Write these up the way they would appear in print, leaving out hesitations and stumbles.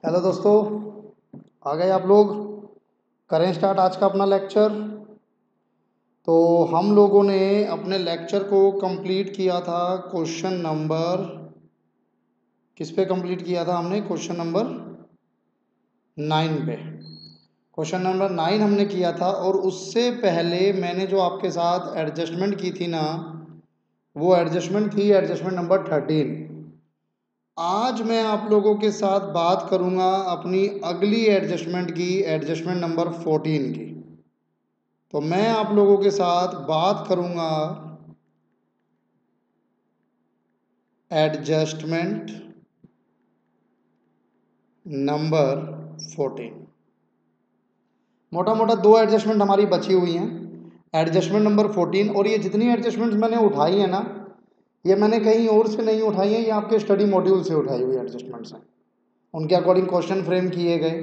Hello दोस्तों, आ गए आप लोग। करें स्टार्ट आज का अपना लेक्चर। तो हम लोगों ने अपने लेक्चर को कंप्लीट किया था क्वेश्चन नंबर किस पे कंप्लीट किया था हमने? क्वेश्चन नंबर 9 पे। क्वेश्चन नंबर 9 हमने किया था और उससे पहले मैंने जो आपके साथ एडजस्टमेंट की थी ना, वो एडजस्टमेंट थी एडजस्टमेंट नंबर 13। आज मैं आप लोगों के साथ बात करूंगा अपनी अगली एडजस्टमेंट की, एडजस्टमेंट नंबर 14 की। तो मैं आप लोगों के साथ बात करूंगा एडजस्टमेंट नंबर 14। मोटा मोटा दो एडजस्टमेंट हमारी बची हुई हैं, एडजस्टमेंट नंबर 14। और ये जितनी एडजस्टमेंट्स मैंने उठाई है ना, ये मैंने कहीं और से नहीं उठाई हैं, ये आपके स्टडी मॉड्यूल से उठाई हुई एडजस्टमेंट्स हैं। उनके अकॉर्डिंग क्वेश्चन फ्रेम किए गए।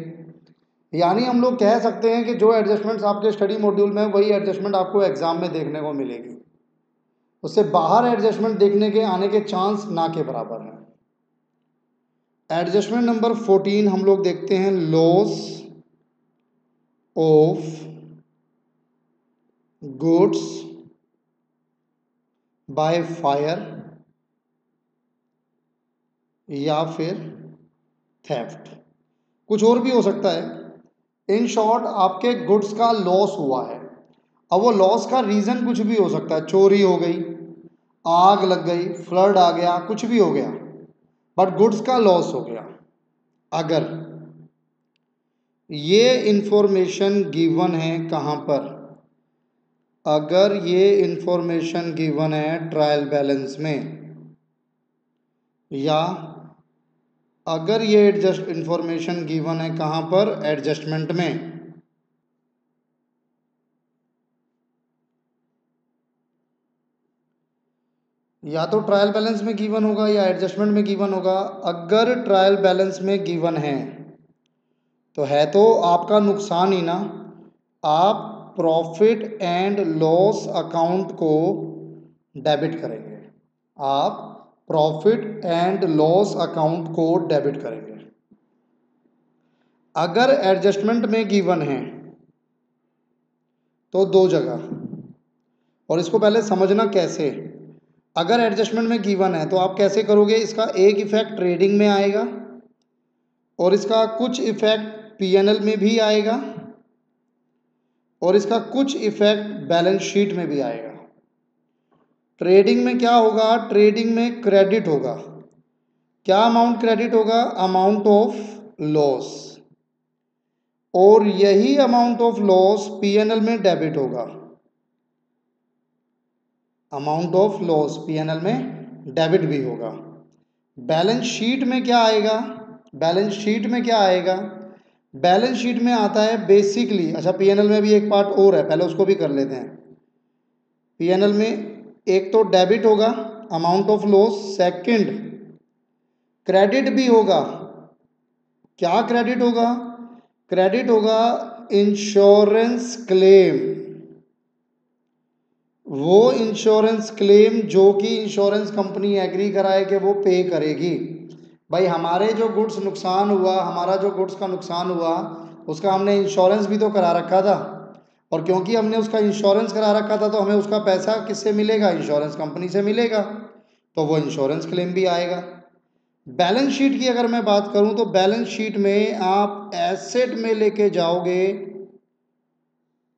यानी हम लोग कह सकते हैं कि जो एडजस्टमेंट्स आपके स्टडी मॉड्यूल में, वही एडजस्टमेंट आपको एग्जाम में देखने को मिलेगी। उससे बाहर एडजस्टमेंट देखने के आने के चांस ना के बराबर हैं। एडजस्टमेंट नंबर 14 हम लोग देखते हैं, loss of goods by fire या फिर थेफ्ट। कुछ और भी हो सकता है। इन शॉर्ट, आपके गुड्स का लॉस हुआ है। अब वो लॉस का रीज़न कुछ भी हो सकता है, चोरी हो गई, आग लग गई, फ्लड आ गया, कुछ भी हो गया, बट गुड्स का लॉस हो गया। अगर ये इंफॉर्मेशन गिवन है कहाँ पर? अगर ये इंफॉर्मेशन गिवन है ट्रायल बैलेंस में, या अगर ये एडजस्ट इंफॉर्मेशन गिवन है कहाँ पर? एडजस्टमेंट में। या तो ट्रायल बैलेंस में गिवन होगा या एडजस्टमेंट में गिवन होगा। अगर ट्रायल बैलेंस में गिवन है तो है तो आपका नुकसान ही ना। आप प्रॉफिट एंड लॉस अकाउंट को डेबिट करेंगे। आप प्रॉफिट एंड लॉस अकाउंट को डेबिट करेंगे। अगर एडजस्टमेंट में गिवन है तो दो जगह, और इसको पहले समझना कैसे। अगर एडजस्टमेंट में गिवन है तो आप कैसे करोगे? इसका एक इफेक्ट ट्रेडिंग में आएगा और इसका कुछ इफेक्ट पीएनएल में भी आएगा और इसका कुछ इफेक्ट बैलेंस शीट में भी आएगा। ट्रेडिंग में क्या होगा? ट्रेडिंग में क्रेडिट होगा। क्या अमाउंट क्रेडिट होगा? Amount of loss. और यही अमाउंट ऑफ लॉस पीएनएल में डेबिट होगा। अमाउंट ऑफ लॉस पीएनएल में डेबिट भी होगा। बैलेंस शीट में क्या आएगा? बैलेंस शीट में क्या आएगा? बैलेंस शीट में आता है बेसिकली, अच्छा पीएनएल में भी एक पार्ट और है, पहले उसको भी कर लेते हैं। पीएनएल में एक तो डेबिट होगा amount of loss, second credit भी होगा। क्या क्रेडिट होगा? क्रेडिट होगा इंश्योरेंस क्लेम। वो इंश्योरेंस क्लेम जो कि इंश्योरेंस कंपनी एग्री कराए कि वो पे करेगी। भाई हमारे जो गुड्स नुकसान हुआ, हमारा जो गुड्स का नुकसान हुआ, उसका हमने इंश्योरेंस भी तो करा रखा था, और क्योंकि हमने उसका इंश्योरेंस करा रखा था तो हमें उसका पैसा किससे मिलेगा? इंश्योरेंस कंपनी से मिलेगा। तो वो इंश्योरेंस क्लेम भी आएगा। बैलेंस शीट की अगर मैं बात करूं तो बैलेंस शीट में आप एसेट में लेके जाओगे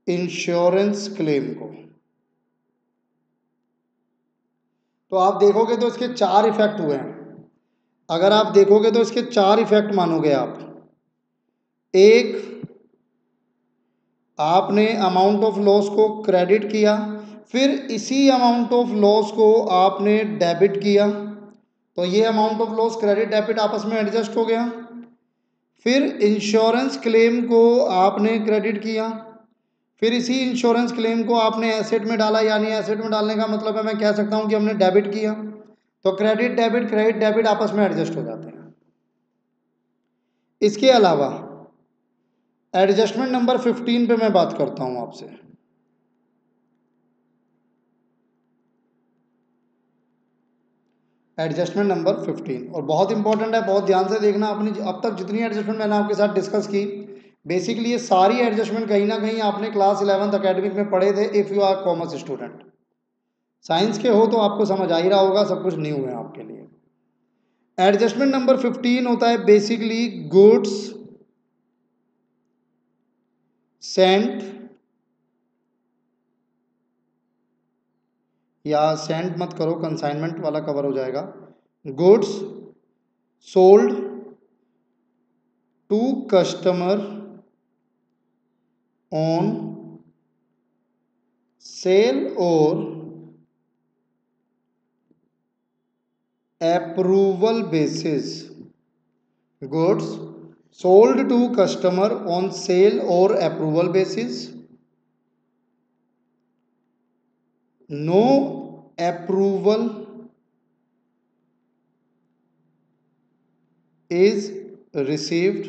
इंश्योरेंस क्लेम को। तो आप देखोगे तो इसके चार इफेक्ट हुए हैं। अगर आप देखोगे तो इसके चार इफेक्ट मानोगे आप। एक, आपने अमाउंट ऑफ लॉस को क्रेडिट किया, फिर इसी अमाउंट ऑफ लॉस को आपने डेबिट किया, तो ये amount of loss credit debit आपस में एडजस्ट हो गया। फिर इंश्योरेंस क्लेम को आपने क्रेडिट किया, फिर इसी इंश्योरेंस क्लेम को आपने एसेट में डाला, यानी एसेट में डालने का मतलब है मैं कह सकता हूं कि हमने डेबिट किया। तो क्रेडिट डेबिट आपस में एडजस्ट हो जाते हैं। इसके अलावा एडजस्टमेंट नंबर 15 पे मैं बात करता हूं आपसे। Adjustment number 15। और बहुत इंपॉर्टेंट है, बहुत ध्यान से देखना। अपनी अब तक जितनी एडजस्टमेंट मैंने आपके साथ डिस्कस की, बेसिकली ये सारी एडजस्टमेंट कहीं ना कहीं आपने क्लास 11th अकेडमिक में पढ़े थे, if you are commerce student. Science के हो तो आपको समझ आ ही रहा होगा, सब कुछ न्यू है आपके लिए। एडजस्टमेंट नंबर 15 होता है बेसिकली गुड्स सेंट, या सेंड मत करो, कंसाइनमेंट वाला कवर हो जाएगा। Goods sold to customer on sale or approval basis. Goods sold to customer on sale or approval basis. No approval is received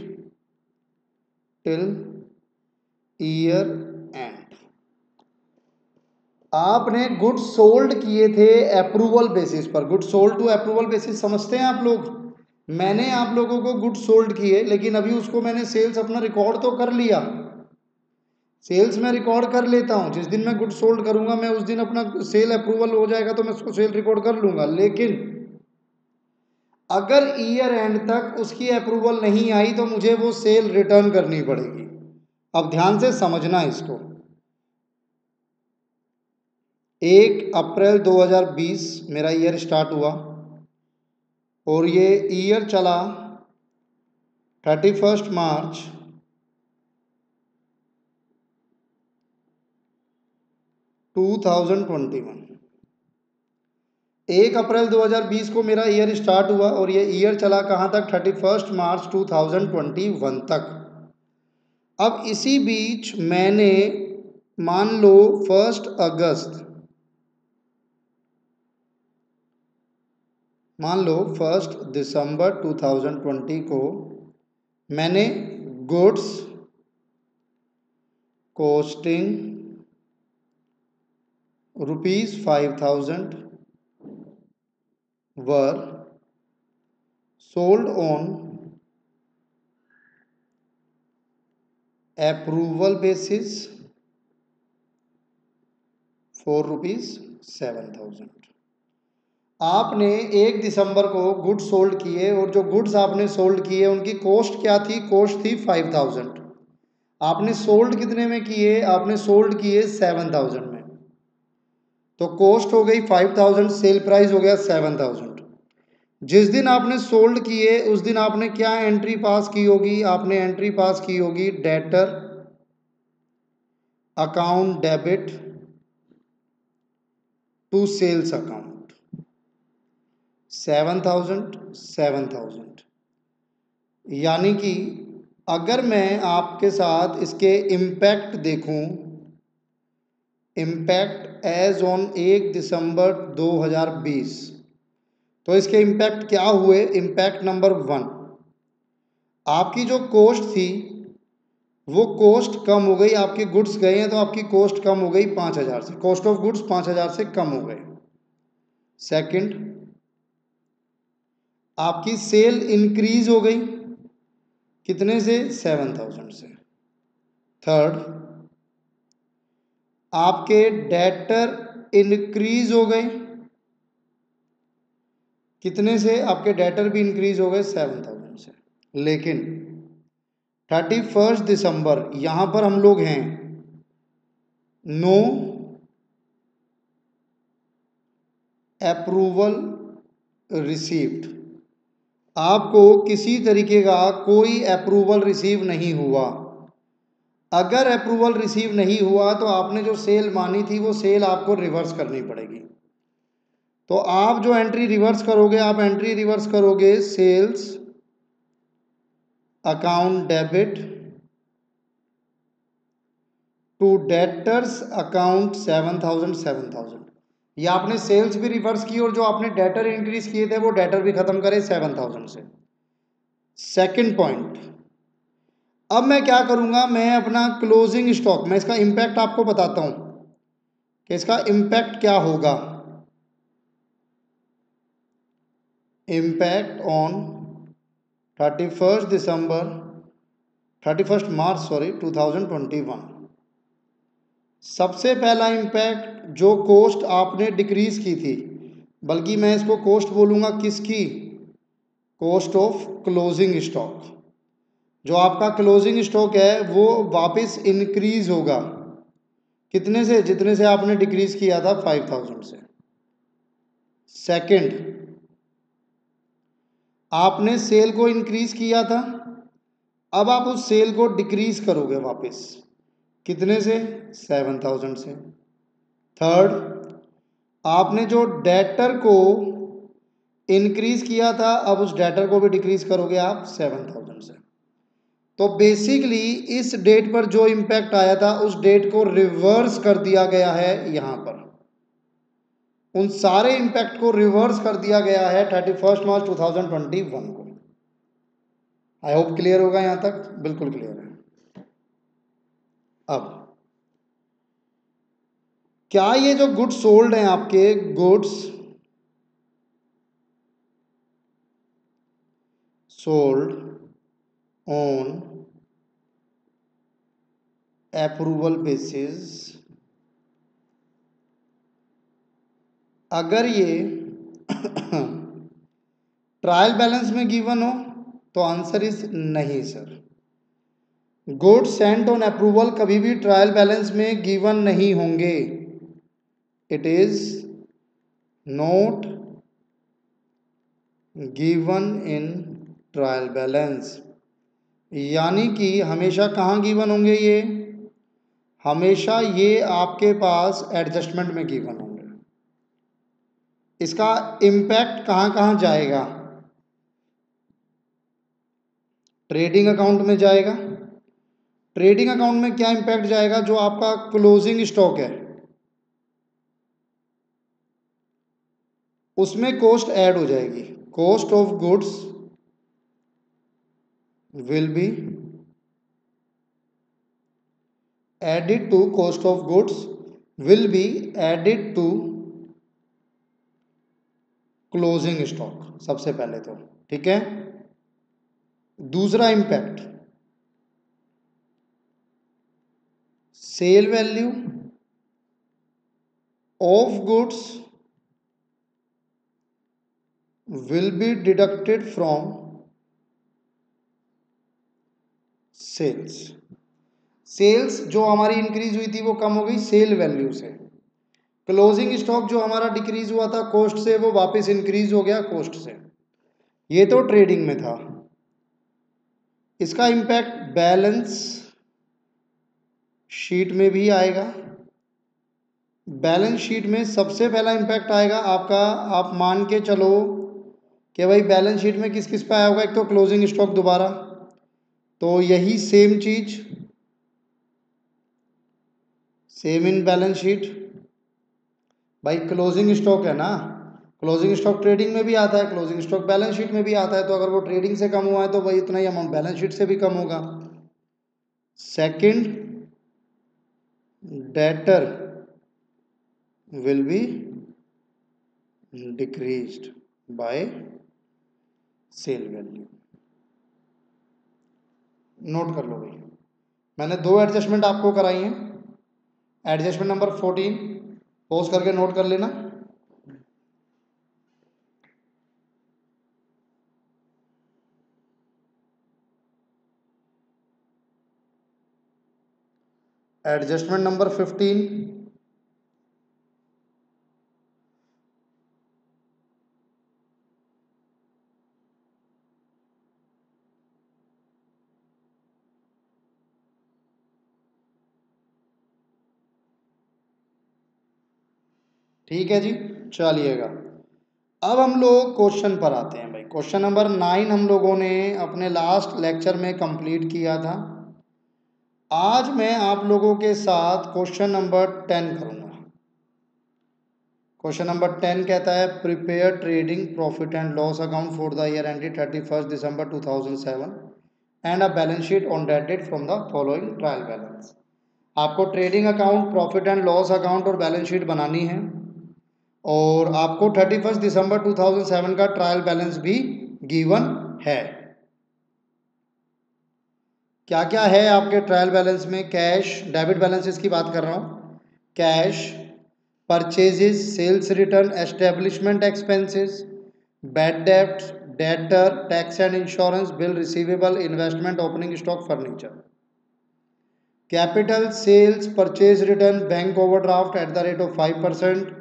till year end। आपने goods sold किए थे approval basis पर। Goods sold to approval basis समझते हैं आप लोग? मैंने आप लोगों को गुड्स सोल्ड किए, लेकिन अभी उसको मैंने सेल्स अपना रिकॉर्ड तो कर लिया। सेल्स में रिकॉर्ड कर लेता हूँ, जिस दिन मैं गुड्स सोल्ड करूंगा मैं उस दिन अपना सेल अप्रूवल हो जाएगा तो मैं उसको सेल रिकॉर्ड कर लूंगा। लेकिन अगर ईयर एंड तक उसकी अप्रूवल नहीं आई तो मुझे वो सेल रिटर्न करनी पड़ेगी। अब ध्यान से समझना इसको। 1 अप्रैल 2020 मेरा ईयर स्टार्ट हुआ और ये ईयर चला 31 मार्च 2021। 1 अप्रैल 2020 को मेरा ईयर स्टार्ट हुआ और ये ईयर चला कहाँ तक? 31 मार्च 2021 तक। अब इसी बीच मैंने मान लो 1 अगस्त, मान लो 1 दिसंबर 2020 को मैंने goods costing ₹5000 were sold on approval basis for ₹7000। आपने 1 दिसंबर को गुड्स सोल्ड किए और जो गुड्स आपने सोल्ड किए उनकी कॉस्ट क्या थी? कॉस्ट थी 5000। आपने सोल्ड कितने में किए? आपने सोल्ड किए 7000 में, तो कॉस्ट हो गई 5000, सेल प्राइस हो गया 7000। जिस दिन आपने सोल्ड किए उस दिन आपने क्या एंट्री पास की होगी? आपने एंट्री पास की होगी debtor account debit to sales account 7000। यानी कि अगर मैं आपके साथ इसके इम्पैक्ट देखूं, इम्पैक्ट एज ऑन 1 दिसंबर 2020, तो इसके इम्पैक्ट क्या हुए? इम्पैक्ट नंबर 1, आपकी जो कॉस्ट थी वो कॉस्ट कम हो गई। आपके गुड्स गए हैं तो आपकी कॉस्ट कम हो गई 5000 से, कॉस्ट ऑफ गुड्स 5000 से कम हो गए। सेकंड, आपकी सेल इंक्रीज हो गई कितने से? 7000 से। थर्ड, आपके डेटर इंक्रीज हो गए कितने से? आपके डेटर भी इंक्रीज हो गए 7000 से। लेकिन 31 दिसंबर यहां पर हम लोग हैं नो अप्रूवल रिसीव्ड। आपको किसी तरीके का कोई अप्रूवल रिसीव नहीं हुआ। अगर अप्रूवल रिसीव नहीं हुआ तो आपने जो सेल मानी थी वो सेल आपको रिवर्स करनी पड़ेगी। तो आप जो एंट्री रिवर्स करोगे, आप एंट्री रिवर्स करोगे sales account debit to debtors account 7000। ये आपने सेल्स भी रिवर्स की और जो आपने डेटर इंक्रीज किए थे वो डेटर भी खत्म करे 7000 से। सेकंड पॉइंट, अब मैं क्या करूंगा? मैं अपना क्लोजिंग स्टॉक, मैं इसका इम्पैक्ट आपको बताता हूं कि इसका इम्पैक्ट क्या होगा। इम्पैक्ट ऑन 31 मार्च 2021। सबसे पहला इम्पैक्ट जो कॉस्ट आपने डिक्रीज की थी, बल्कि मैं इसको कॉस्ट बोलूँगा किसकी, कॉस्ट ऑफ क्लोजिंग स्टॉक। जो आपका क्लोजिंग स्टॉक है वो वापस इंक्रीज होगा, कितने से, जितने से आपने डिक्रीज किया था 5000 से। सेकंड, आपने सेल को इंक्रीज किया था, अब आप उस सेल को डिक्रीज करोगे वापस, कितने से, 7000 से। थर्ड, आपने जो डेटर को इंक्रीज किया था, अब उस डेटर को भी डिक्रीज करोगे आप 7000 से। तो बेसिकली इस डेट पर जो इम्पैक्ट आया था उस डेट को रिवर्स कर दिया गया है यहाँ पर, उन सारे इम्पैक्ट को रिवर्स कर दिया गया है 31 मार्च 2021 को। आई होप क्लियर होगा यहाँ तक, बिल्कुल क्लियर है। अब क्या ये जो गुड्स सोल्ड हैं आपके, goods sold on approval basis, अगर ये ट्रायल बैलेंस में गिवन हो तो आंसर इज नहीं sir. Goods Saint on approval कभी भी ट्रायल बैलेंस में गिवन नहीं होंगे, it is not given in trial balance. यानी कि हमेशा कहाँ गिवन होंगे ये, हमेशा ये आपके पास एडजस्टमेंट में गिवन होंगे। इसका इम्पैक्ट कहाँ कहाँ जाएगा, ट्रेडिंग अकाउंट में जाएगा। ट्रेडिंग अकाउंट में क्या इम्पैक्ट जाएगा, जो आपका क्लोजिंग स्टॉक है उसमें कॉस्ट ऐड हो जाएगी, cost of goods will be added to, cost of goods will be added to closing stock, सबसे पहले तो, ठीक है। दूसरा impact, sale value of goods will be deducted from sales. Sales जो हमारी इंक्रीज हुई थी वो कम हो गई सेल वैल्यू से। क्लोजिंग स्टॉक जो हमारा डिक्रीज हुआ था कॉस्ट से, वो वापस इंक्रीज हो गया कॉस्ट से। ये तो ट्रेडिंग में था। इसका इम्पैक्ट बैलेंस शीट में भी आएगा। बैलेंस शीट में सबसे पहला इम्पैक्ट आएगा आपका, आप मान के चलो कि भाई बैलेंस शीट में किस किस पे आया होगा, एक तो क्लोजिंग स्टॉक दोबारा, तो यही सेम चीज, सेम इन बैलेंस शीट। भाई क्लोजिंग स्टॉक है ना, क्लोजिंग स्टॉक ट्रेडिंग में भी आता है, क्लोजिंग स्टॉक बैलेंस शीट में भी आता है, तो अगर वो ट्रेडिंग से कम हुआ है तो भाई इतना ही अमाउंट बैलेंस शीट से भी कम होगा। Second, debtor will be decreased by sale value. Note कर लो भाई, मैंने दो एडजस्टमेंट आपको कराई हैं। एडजस्टमेंट नंबर 14 पॉज करके नोट कर लेना। एडजस्टमेंट नंबर 15, ठीक है जी, चलिएगा। अब हम लोग क्वेश्चन पर आते हैं भाई। क्वेश्चन नंबर 9 हम लोगों ने अपने लास्ट लेक्चर में कंप्लीट किया था। आज मैं आप लोगों के साथ क्वेश्चन नंबर 10 करूंगा। क्वेश्चन नंबर 10 कहता है prepare trading profit and loss account for the year ended 31 December 2007 and a balance sheet on that date from the following trial balance. आपको trading account, profit and loss account और balance sheet बनानी है। और आपको 31 December 2007 का trial balance भी given है। क्या क्या है आपके ट्रायल बैलेंस में? कैश, डेबिट बैलेंसेस की बात कर रहा हूँ। Cash, purchases, sales return, establishment expenses, bad डेब्ट, debtor, tax and insurance, bill receivable, investment, opening stock, furniture. Capital, sales, purchase return, bank overdraft at the rate of 5%,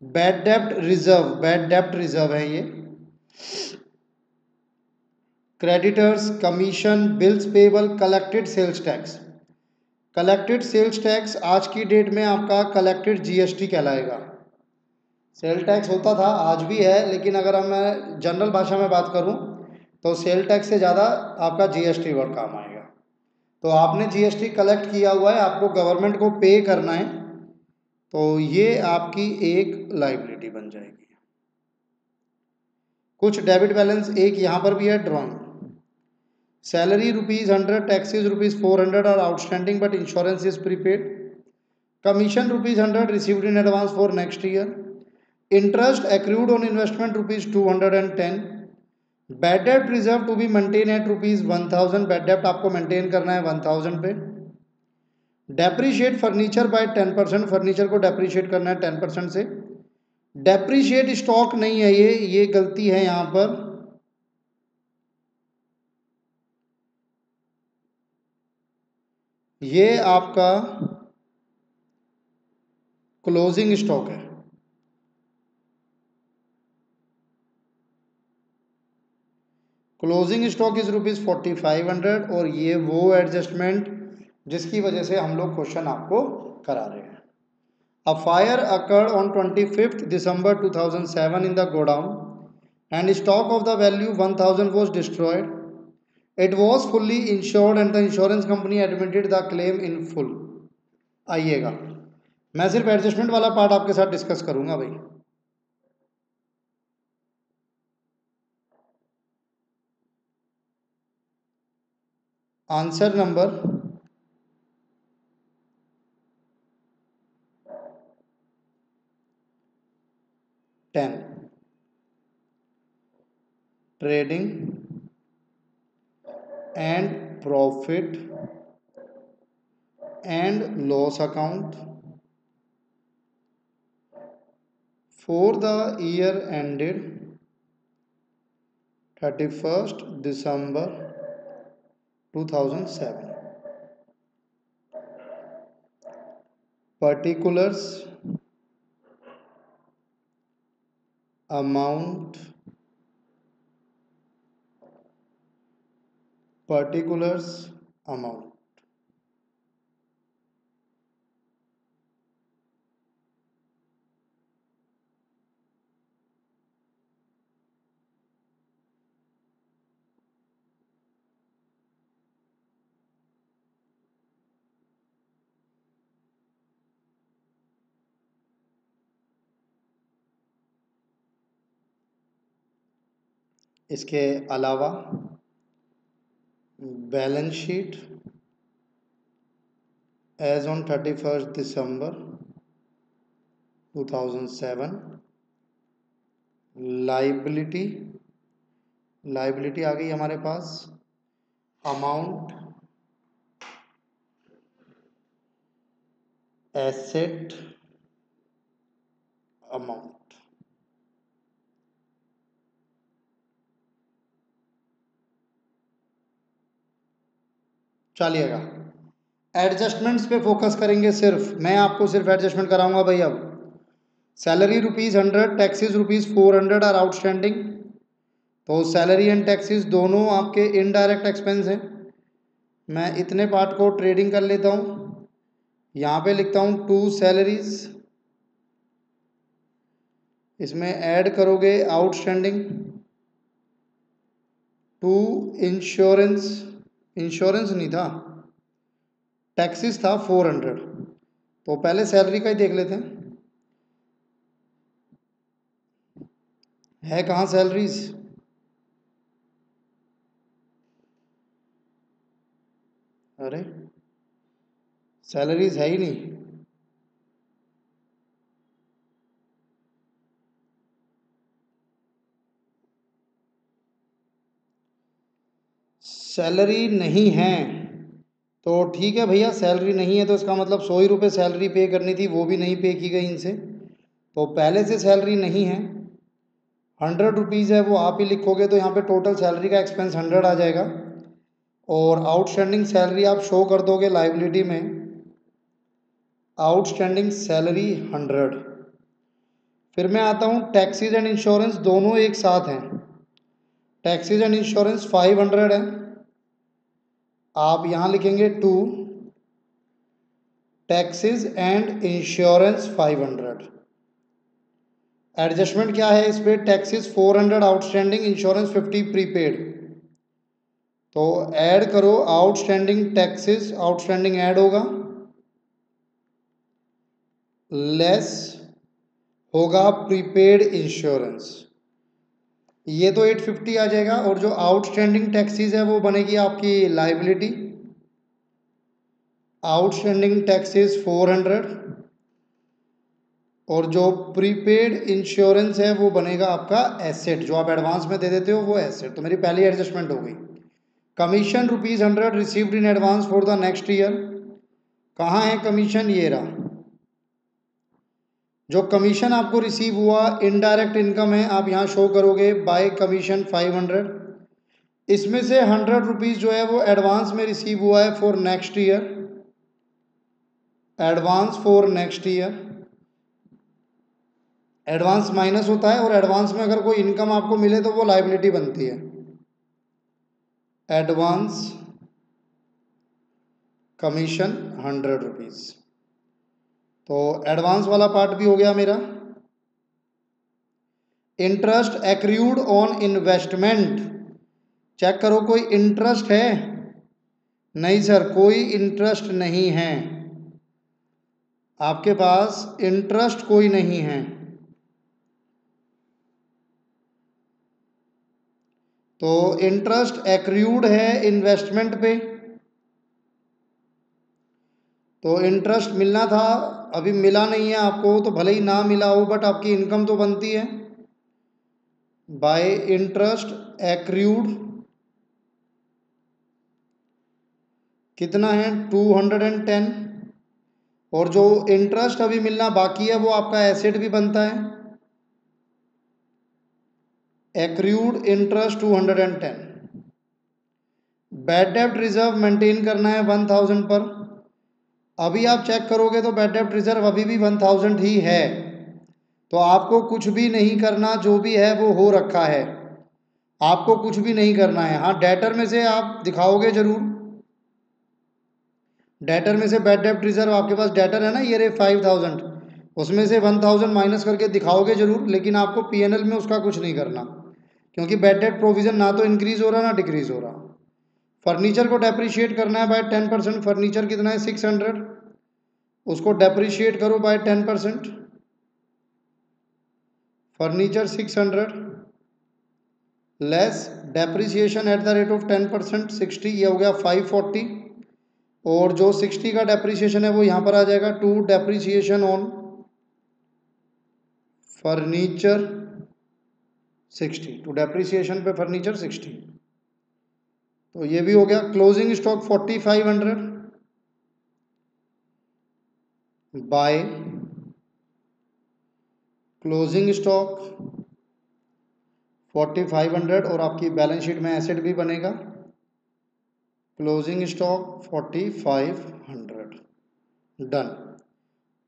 bad डेब्ट reserve, bad डेब्ट reserve है ये, creditors, commission, bills payable, collected sales tax. Collected sales tax आज की date में आपका collected GST कहलाएगा। Sale tax होता था, आज भी है, लेकिन अगर हम मैं जनरल भाषा में बात करूं तो सेल टैक्स से ज़्यादा आपका जीएसटी वर्ड काम आएगा। तो आपने जीएसटी कलेक्ट किया हुआ है, आपको गवर्नमेंट को पे करना है, तो ये आपकी एक लाइबिलिटी बन जाएगी। कुछ डेबिट बैलेंस एक यहाँ पर भी है, drawing. Salary ₹100, taxes ₹400 are outstanding but insurance is prepaid. Commission ₹100 received in advance for next year. Interest accrued on investment ₹210। Bad डेब्ट reserve to be maintain at ₹1000। Bad डेब्ट आपको मेंटेन करना है 1000 पे। डेप्रीशिएट फर्नीचर बाय 10%, फर्नीचर को depreciate करना है 10% से। डेप्रीशिएट स्टॉक नहीं है, ये गलती है यहाँ पर। ये आपका क्लोजिंग स्टॉक है। क्लोजिंग स्टॉक इज ₹4500, और ये वो एडजस्टमेंट जिसकी वजह से हम लोग क्वेश्चन आपको करा रहे हैं। A fire occurred on 25th December 2007 in the godown, and stock of the value 1000 was destroyed. It was fully insured and the insurance company admitted the claim in full. आइएगा, मैं सिर्फ एडजस्टमेंट वाला part आपके साथ discuss करूंगा भाई। Answer number 10, trading and profit and loss account for the year ended 31st December 2007. Particulars, amount, particulars, amount. इसके अलावा balance sheet as on 31st December 2007, liability आ गई हमारे पास, अमाउंट, एसेट, अमाउंट। चलिएगा, एडजस्टमेंट्स पे फोकस करेंगे सिर्फ, मैं आपको सिर्फ एडजस्टमेंट कराऊंगा भाई। अब सैलरी ₹100, टैक्सेस ₹400 आर आउटस्टैंडिंग, तो सैलरी एंड टैक्सेस दोनों आपके इनडायरेक्ट एक्सपेंस हैं। मैं इतने पार्ट को ट्रेडिंग कर लेता हूँ, यहाँ पे लिखता हूँ 2 सैलरीज, इसमें ऐड करोगे आउटस्टैंडिंग, 2 इंश्योरेंस, इंश्योरेंस नहीं था, टैक्सेस था 400। तो पहले सैलरी का ही देख लेते हैं, है कहाँ सैलरीज? अरे सैलरीज है ही नहीं। सैलरी नहीं है तो ठीक है भैया, सैलरी नहीं है तो इसका मतलब 100 ही रुपये सैलरी पे करनी थी, वो भी नहीं पे की गई इनसे, तो पहले से सैलरी नहीं है। 100 रुपीज़ है वो आप ही लिखोगे तो यहाँ पे टोटल सैलरी का एक्सपेंस 100 आ जाएगा, और आउटस्टैंडिंग सैलरी आप शो कर दोगे लाइबिलिटी में, आउटस्टैंडिंग सैलरी 100। फिर मैं आता हूँ टैक्सीज एंड इंश्योरेंस, दोनों एक साथ हैं। टैक्सीज एंड इंश्योरेंस 500 है, आप यहाँ लिखेंगे 2, टैक्सीज एंड इंश्योरेंस 500। एडजस्टमेंट क्या है इस पे, टैक्सीज 400 आउटस्टैंडिंग, इंश्योरेंस 50 प्रीपेड, तो ऐड करो आउटस्टैंडिंग टैक्सेस, आउटस्टैंडिंग ऐड होगा, लेस होगा प्रीपेड इंश्योरेंस, ये तो 850 आ जाएगा, और जो आउटस्टैंडिंग टैक्सेस है वो बनेगी आपकी लाइबिलिटी, आउटस्टैंडिंग टैक्सेस 400, और जो प्रीपेड इंश्योरेंस है वो बनेगा आपका एसेट, जो आप एडवांस में दे देते हो वो एसेट, तो मेरी पहली एडजस्टमेंट हो गई। Commission ₹100 received in advance for the next year, कहाँ है कमीशन, ये रहा। जो कमीशन आपको रिसीव हुआ इनडायरेक्ट इनकम है, आप यहाँ शो करोगे बाय कमीशन 500, इसमें से 100 रुपीज़ जो है वो एडवांस में रिसीव हुआ है for next year, advance for next year, advance minus होता है, और एडवांस में अगर कोई इनकम आपको मिले तो वो लाइबिलिटी बनती है। एडवांस कमीशन 100 रुपीज़, तो एडवांस वाला पार्ट भी हो गया मेरा। Interest accrued on investment, check करो कोई इंटरेस्ट है, नहीं सर कोई इंटरेस्ट नहीं है, आपके पास इंटरेस्ट कोई नहीं है, तो इंटरेस्ट एक्रूड है इन्वेस्टमेंट पे, तो इंटरेस्ट मिलना था, अभी मिला नहीं है आपको, तो भले ही ना मिला हो बट आपकी इनकम तो बनती है, बाय इंटरेस्ट एक्रूड कितना है 210, और जो इंटरेस्ट अभी मिलना बाकी है वो आपका एसेट भी बनता है, एक्रूड इंटरेस्ट 210। बैड डेब्ट रिजर्व मेंटेन करना है 1000 पर, अभी आप चेक करोगे तो बैड डेब्ट रिजर्व अभी भी 1000 ही है, तो आपको कुछ भी नहीं करना, जो भी है वो हो रखा है, आपको कुछ भी नहीं करना है। हाँ डेटर में से आप दिखाओगे जरूर, डेटर में से बैड डेब्ट रिजर्व आपके पास डेटर है ना, ये रे 5000, उसमें से 1000 माइनस करके दिखाओगे जरूर, लेकिन आपको पीएनएल में उसका कुछ नहीं करना, क्योंकि बैड डेब्ट प्रोविजन ना तो इंक्रीज हो रहा ना डिक्रीज हो रहा। फर्नीचर को डेप्रिशिएट करना है बाय 10%, फर्नीचर कितना है 600, उसको डेप्रिशिएट करो by 10%, furniture 600 less depreciation at the rate of 10% 60, ये हो गया 540, और जो 60 का डेप्रिसिएशन है वो यहाँ पर आ जाएगा, to depreciation on furniture 60, to depreciation पे फर्नीचर 60, तो ये भी हो गया। Closing stock 4500 by closing stock 4500, और आपकी बैलेंस शीट में एसेट भी बनेगा, क्लोजिंग स्टॉक 4500 डन।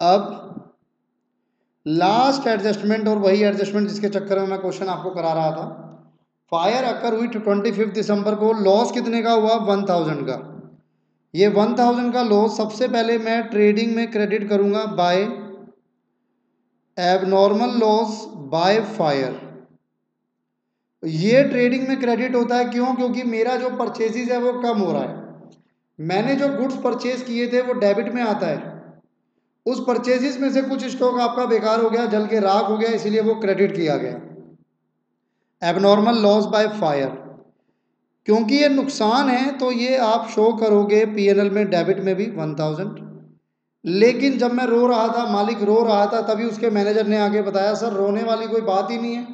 अब लास्ट एडजस्टमेंट, और वही एडजस्टमेंट जिसके चक्कर में मैं क्वेश्चन आपको करा रहा था, फायर अकर हुई 25 दिसंबर को, लॉस कितने का हुआ 1000 का, ये 1000 का लॉस सबसे पहले मैं ट्रेडिंग में क्रेडिट करूंगा by abnormal loss by fire, ये ट्रेडिंग में क्रेडिट होता है, क्यों, क्योंकि मेरा जो परचेजेज है वो कम हो रहा है, मैंने जो गुड्स परचेज किए थे वो डेबिट में आता है, उस परचेजेस में से कुछ स्टॉक आपका बेकार हो गया, जल के राख हो गया, इसीलिए वो क्रेडिट किया गया, एबनॉर्मल लॉस बाय फायर, क्योंकि ये नुकसान है तो ये आप शो करोगे पीएनएल में डेबिट में भी 1000, लेकिन जब मैं रो रहा था, मालिक रो रहा था, तभी उसके मैनेजर ने आगे बताया सर रोने वाली कोई बात ही नहीं है,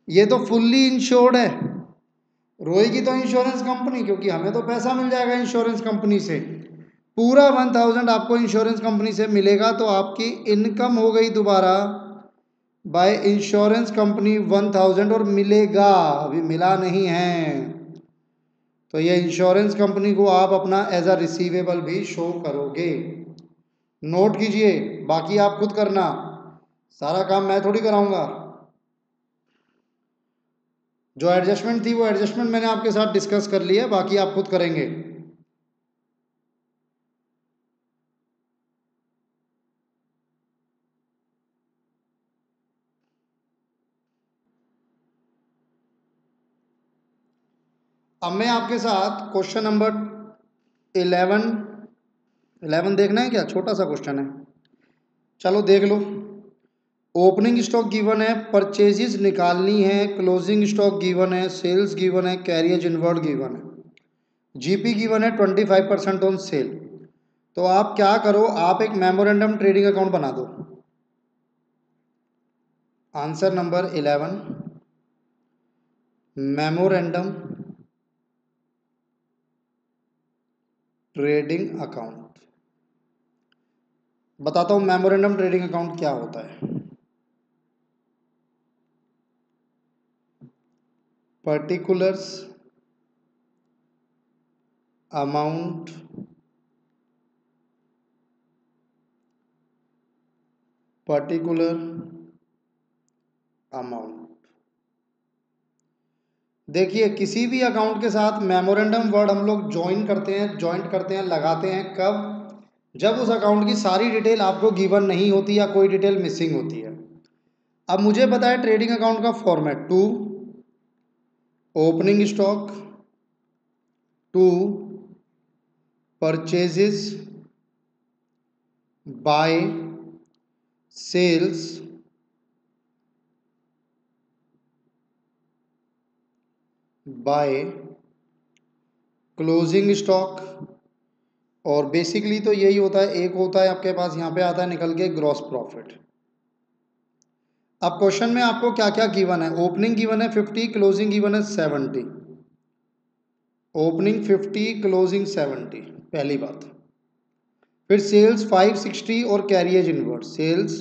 ये तो फुल्ली इंश्योर्ड है, रोएगी तो इंश्योरेंस कंपनी, क्योंकि हमें तो पैसा मिल जाएगा इंश्योरेंस कंपनी से। पूरा 1000 आपको इंश्योरेंस कंपनी से मिलेगा, तो आपकी इनकम हो गई दोबारा बाय इंश्योरेंस कंपनी 1000, और मिलेगा, अभी मिला नहीं है। तो ये इंश्योरेंस कंपनी को आप अपना एज अ रिसीवेबल भी शो करोगे। नोट कीजिए, बाकी आप खुद करना, सारा काम मैं थोड़ी कराऊंगा। जो एडजस्टमेंट थी वो एडजस्टमेंट मैंने आपके साथ डिस्कस कर लिया, बाकी आप खुद करेंगे। अब मैं आपके साथ क्वेश्चन नंबर 11 देखना है क्या? छोटा सा क्वेश्चन है, चलो देख लो। ओपनिंग स्टॉक गिवन है, परचेजेस निकालनी है, क्लोजिंग स्टॉक गिवन है, सेल्स गिवन है, कैरियज इनवर्ड गिवन है, जीपी गिवन है 25% ऑन सेल। तो आप क्या करो, आप एक मेमोरेंडम ट्रेडिंग अकाउंट बना दो। Answer number 11, memorandum trading account. बताता हूँ मेमोरेंडम ट्रेडिंग अकाउंट क्या होता है। Particulars amount particular amount. देखिए, किसी भी अकाउंट के साथ मेमोरेंडम वर्ड हम लोग ज्वाइंट करते हैं, लगाते हैं कब? जब उस अकाउंट की सारी डिटेल आपको गिवन नहीं होती या कोई डिटेल मिसिंग होती है। अब मुझे पता है ट्रेडिंग अकाउंट का format, to opening stock, to purchases by sales by closing stock, और बेसिकली तो यही होता है। एक होता है आपके पास, यहाँ पे आता है निकल के ग्रॉस प्रॉफिट। अब क्वेश्चन में आपको क्या क्या गिवन है? ओपनिंग गिवन है 50, क्लोजिंग गिवन है 70। ओपनिंग 50, क्लोजिंग 70, पहली बात। फिर सेल्स 560 और carriage inward. Sales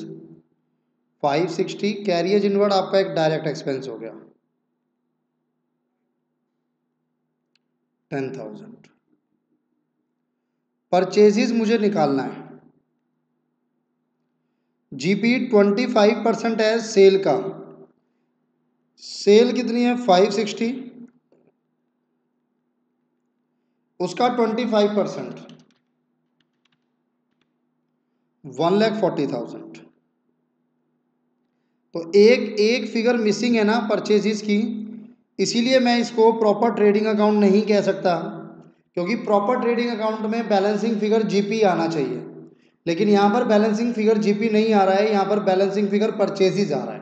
560, carriage inward आपका एक डायरेक्ट एक्सपेंस हो गया 10,000। परचेजेस मुझे निकालना है। जीपी 25% है सेल का। सेल कितनी है? 560, उसका 25%, 1,40,000। तो एक एक फिगर मिसिंग है ना परचेजेस की, इसीलिए मैं इसको प्रॉपर ट्रेडिंग अकाउंट नहीं कह सकता, क्योंकि प्रॉपर ट्रेडिंग अकाउंट में बैलेंसिंग फिगर जीपी आना चाहिए। लेकिन यहाँ पर बैलेंसिंग फिगर जीपी नहीं आ रहा है, यहाँ पर बैलेंसिंग फिगर परचेजेस आ रहा है।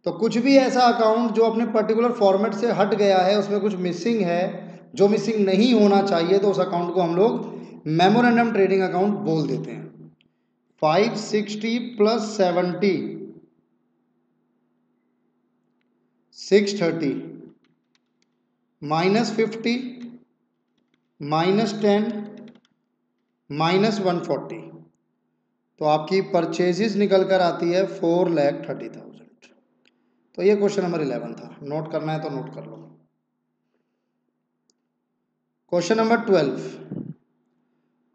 तो कुछ भी ऐसा अकाउंट जो अपने पर्टिकुलर फॉर्मेट से हट गया है, उसमें कुछ मिसिंग है जो मिसिंग नहीं होना चाहिए, तो उस अकाउंट को हम लोग मेमोरेंडम ट्रेडिंग अकाउंट बोल देते हैं। 560 प्लस 70, 630, माइनस 50, माइनस 10, माइनस 140, तो आपकी परचेजेस निकल कर आती है 4,30,000। तो ये क्वेश्चन नंबर 11 था। नोट करना है तो नोट कर लो। क्वेश्चन नंबर 12,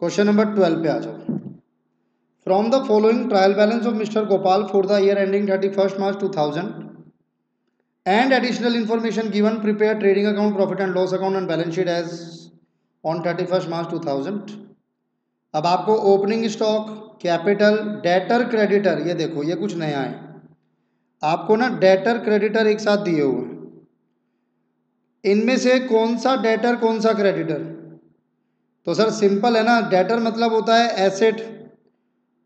क्वेश्चन नंबर 12 पे आ जाओ। From the following trial balance of mister Gopal for the year ending 31 March 2000 and additional information given, prepare trading account, profit and loss account and balance sheet as on 31st March 2000। अब आपको opening stock, capital, debtor, creditor, ये देखो ये कुछ नया है आपको ना, डेटर क्रेडिटर एक साथ दिए हुए हैं। इनमें से कौन सा डेटर कौन सा क्रेडिटर? तो सर सिंपल है ना, डेटर मतलब होता है एसेट,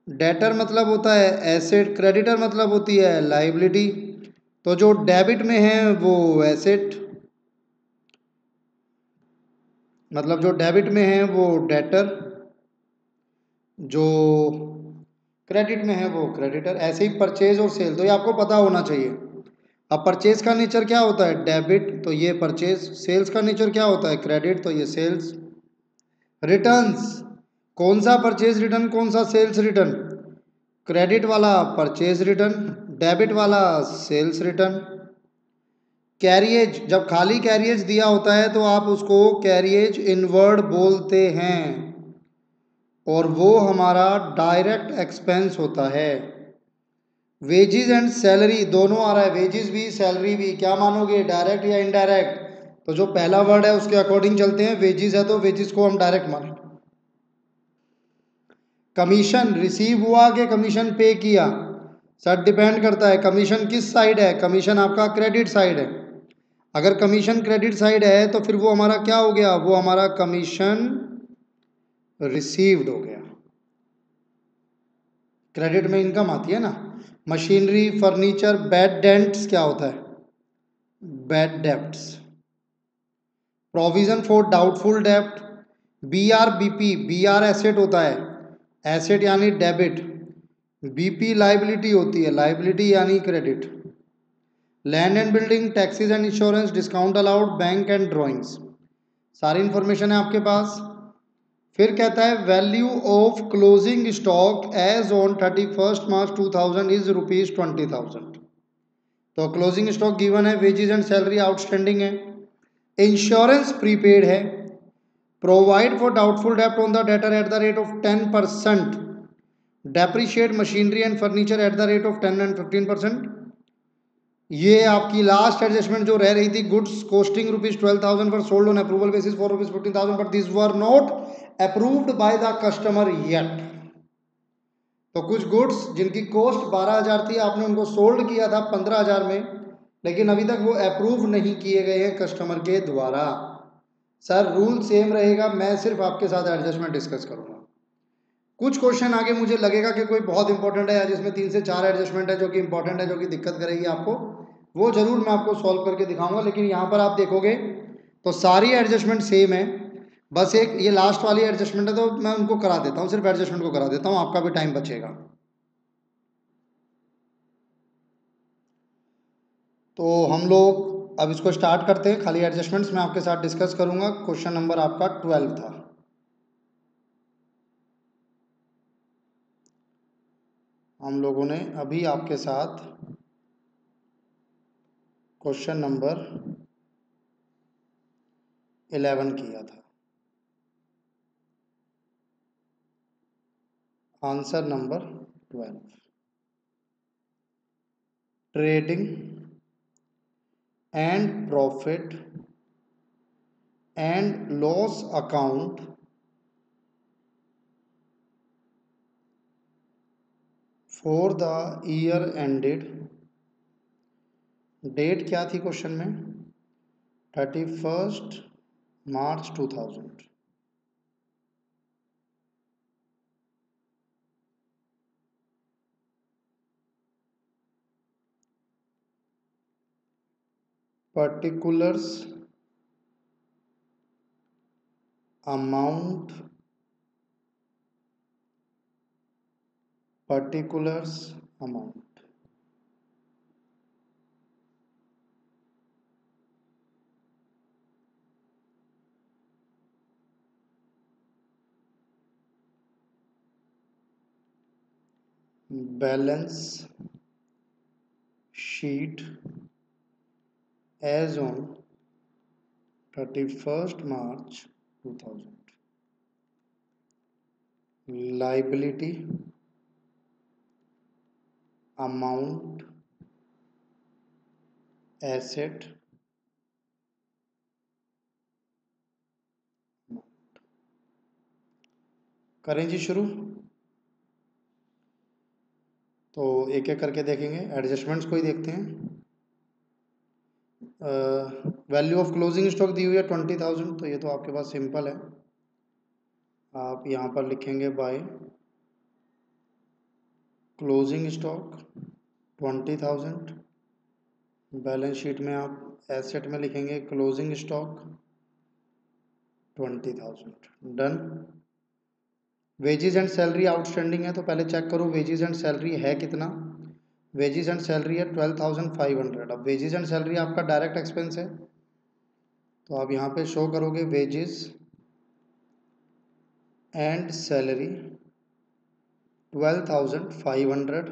डेटर मतलब होता है एसेट, क्रेडिटर मतलब होती है लाइबिलिटी। तो जो डेबिट में है वो एसेट, मतलब जो डेबिट में है वो डेटर, जो क्रेडिट में है वो क्रेडिटर। ऐसे ही परचेज और सेल, तो ये आपको पता होना चाहिए। अब परचेज का नेचर क्या होता है, डेबिट, तो ये परचेज। सेल्स का नेचर क्या होता है, क्रेडिट, तो ये सेल्स। रिटर्न्स, कौन सा परचेज रिटर्न, कौन सा सेल्स रिटर्न, क्रेडिट वाला परचेज रिटर्न, डेबिट वाला सेल्स रिटर्न। कैरिएज, जब खाली कैरिएज दिया होता है तो आप उसको कैरिएज इनवर्ड बोलते हैं और वो हमारा डायरेक्ट एक्सपेंस होता है। वेजिज एंड सैलरी दोनों आ रहा है, वेजिज भी सैलरी भी, क्या मानोगे, डायरेक्ट या इनडायरेक्ट? तो जो पहला वर्ड है उसके अकॉर्डिंग चलते हैं, वेजिज है तो वेजिज को हम डायरेक्ट मानें। कमीशन रिसीव हुआ कि कमीशन पे किया, सर डिपेंड करता है कमीशन किस साइड है, कमीशन आपका क्रेडिट साइड है। अगर कमीशन क्रेडिट साइड है तो फिर वो हमारा क्या हो गया, वो हमारा कमीशन रिसीव्ड हो गया। क्रेडिट में इनकम आती है ना। मशीनरी, फर्नीचर, बैड डेंट्स क्या होता है, bad debts. Provision for doubtful डेब्ट, बीआरबीपी, बीआर एसेट होता है, एसेट यानी डेबिट, बीपी लाइबिलिटी होती है, लाइबिलिटी यानी credit. Land and building, taxes and insurance, discount allowed, bank and drawings, सारी इंफॉर्मेशन है आपके पास। फिर कहता है value of closing stock as on 31 March 2000 is ₹20,000। तो क्लोजिंग स्टॉक गिवन है, वेजेस एंड सैलरी आउटस्टैंडिंग है, इंश्योरेंस प्रीपेड है, प्रोवाइड फॉर डाउटफुल डेब्ट on the debtor at the rate of 10%, depreciate machinery and furniture at the rate of 10 and 15%। ये आपकी last adjustment जो रह रही थी, goods costing ₹12,000 were sold on approval basis for ₹15,000 but this were not approved by the customer yet. तो कुछ goods जिनकी cost 12,000 थी, आपने उनको सोल्ड किया था 15,000 में, लेकिन अभी तक वो अप्रूव नहीं किए गए हैं कस्टमर के द्वारा। सर रूल सेम रहेगा, मैं सिर्फ आपके साथ एडजस्टमेंट डिस्कस करूंगा। कुछ क्वेश्चन आगे मुझे लगेगा कि कोई बहुत इंपॉर्टेंट है जिसमें 3 से 4 एडजस्टमेंट है जो कि इंपॉर्टेंट है, जो कि दिक्कत करेगी आपको, वो जरूर मैं आपको सॉल्व करके दिखाऊंगा। लेकिन यहाँ पर आप देखोगे तो सारी एडजस्टमेंट सेम है, बस एक ये लास्ट वाली एडजस्टमेंट है तो मैं उनको करा देता हूँ, सिर्फ एडजस्टमेंट को करा देता हूँ, आपका भी टाइम बचेगा। तो हम लोग अब इसको स्टार्ट करते हैं। खाली एडजस्टमेंट्स मैं आपके साथ डिस्कस करूंगा। क्वेश्चन नंबर आपका 12 था। हम लोगों ने अभी आपके साथ क्वेश्चन नंबर 11 किया था। Answer number 12, trading and profit and loss account for the year ended, date क्या थी क्वेश्चन में, 31 March 2000। Particulars amount, particulars amount, balance sheet as on 31 March 2000, liability amount, asset, करें जी शुरू। तो एक एक करके देखेंगे, एडजस्टमेंट्स को ही देखते हैं। वैल्यू ऑफ क्लोजिंग स्टॉक दी हुई है 20,000, तो ये तो आपके पास सिंपल है। आप यहाँ पर लिखेंगे bye closing stock 20,000, balance sheet में आप एसेट में लिखेंगे closing stock 20,000, done. Wages and salary outstanding है तो पहले चेक करो वेजेस एंड सैलरी है कितना, वेजेस एंड सैलरी है 12,500। अब वेजेस एंड सैलरी आपका डायरेक्ट एक्सपेंस है, तो आप यहाँ पे शो करोगे वेजेस एंड सैलरी 12,500,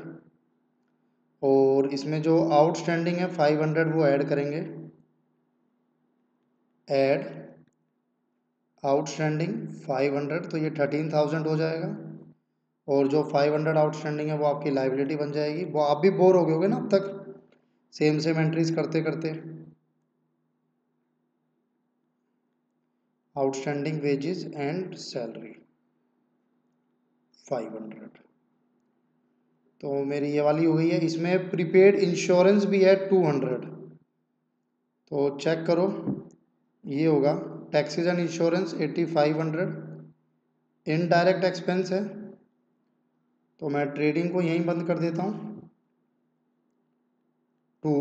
और इसमें जो आउटस्टैंडिंग है 500 वो ऐड करेंगे। ऐड आउटस्टैंडिंग 500, तो ये 13,000 हो जाएगा, और जो 500 आउटस्टैंडिंग है वो आपकी लाइबिलिटी बन जाएगी। वो आप भी बोर हो गए होगे ना अब तक सेम सेम एंट्रीज करते करते। आउटस्टैंडिंग वेजेस एंड सैलरी 500, तो मेरी ये वाली हो गई है। इसमें प्रीपेड इंश्योरेंस भी है 200, तो चेक करो, ये होगा taxes and insurance 8500, indirect expense है, तो मैं ट्रेडिंग को यहीं बंद कर देता हूँ। टू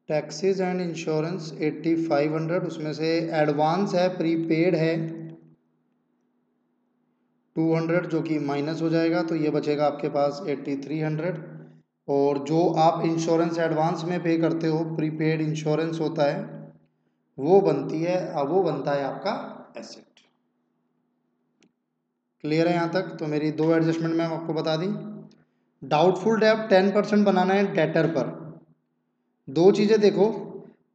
टैक्सेस एंड इंश्योरेंस 8500, उसमें से एडवांस है, प्रीपेड है 200, जो कि माइनस हो जाएगा, तो ये बचेगा आपके पास 8300। और जो आप इंश्योरेंस एडवांस में पे करते हो, प्रीपेड इंश्योरेंस होता है, वो बनता है आपका एसेट। क्लियर है यहाँ तक? तो मेरी दो एडजस्टमेंट मैं आपको बता दी। डाउटफुल डेब्ट 10% बनाना है डेटर पर। दो चीज़ें देखो,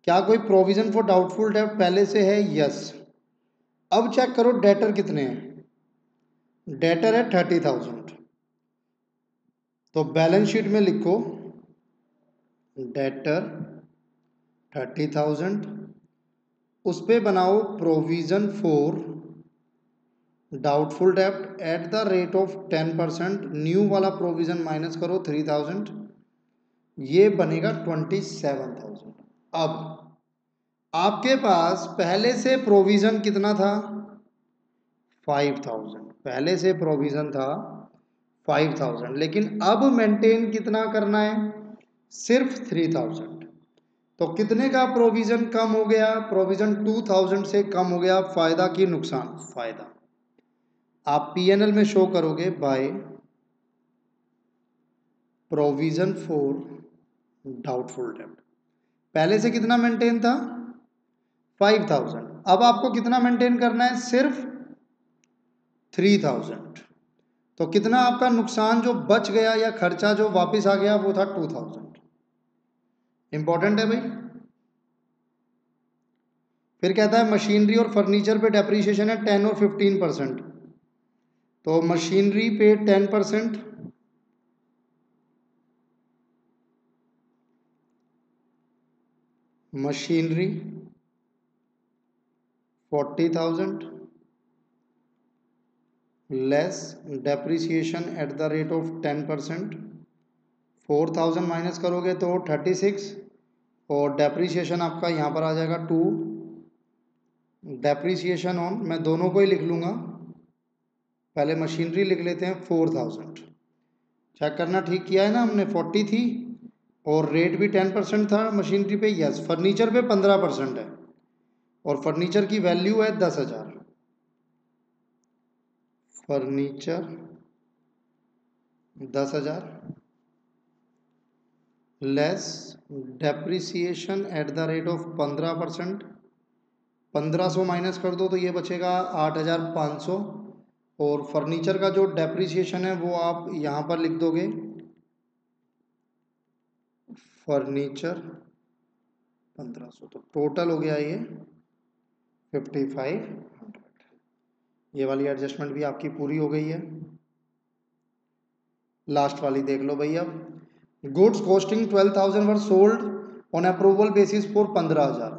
क्या कोई प्रोविजन फॉर डाउटफुल डेब्ट पहले से है? यस। अब चेक करो डेटर कितने हैं। डेटर है 30,000, तो बैलेंस शीट में लिखो डेटर 30,000, उस पे बनाओ प्रोविजन फॉर डाउटफुल डेब्ट eight the rate of 10%, new वाला प्रोविजन माइनस करो 3,000, ये बनेगा 27,000। अब आपके पास पहले से प्रोविजन कितना था? 5,000। पहले से प्रोविजन था 5,000, लेकिन अब मेंटेन कितना करना है? सिर्फ 3,000। तो कितने का प्रोविजन कम हो गया? प्रोविजन 2,000 से कम हो गया। फायदा कि नुकसान? फायदा। आप पीएनएल में शो करोगे बाय प्रोविजन फॉर डाउटफुल डेब्ट। पहले से कितना मेंटेन था? 5,000। अब आपको कितना मेंटेन करना है? सिर्फ 3,000। तो कितना आपका नुकसान जो बच गया या खर्चा जो वापस आ गया वो था 2,000। इंपॉर्टेंट है भाई। फिर कहता है मशीनरी और फर्नीचर पे डेप्रीशिएशन है 10 और 15%। तो मशीनरी पे 10%, machinery 40,000 less depreciation at the rate of 10%, 4,000 minus करोगे तो 36, और डेप्रीसिएशन आपका यहाँ पर आ जाएगा 2। डेप्रीसिएशन ऑन, मैं दोनों को ही लिख लूँगा, पहले मशीनरी लिख लेते हैं 4,000। चेक करना ठीक किया है ना हमने? 40 थी और रेट भी 10% था मशीनरी पे। यस। फर्नीचर पे 15% है, और फर्नीचर की वैल्यू है 10,000। Furniture 10,000 less depreciation at the rate of 15%, 1500 minus कर दो तो ये बचेगा 8,500। और फर्नीचर का जो डेप्रिसिएशन है वो आप यहाँ पर लिख दोगे, फर्नीचर 1500, तो टोटल हो गया ये 5,500। ये वाली एडजस्टमेंट भी आपकी पूरी हो गई है। लास्ट वाली देख लो भैया। Goods costing 12,000 were sold on approval basis for 15,000।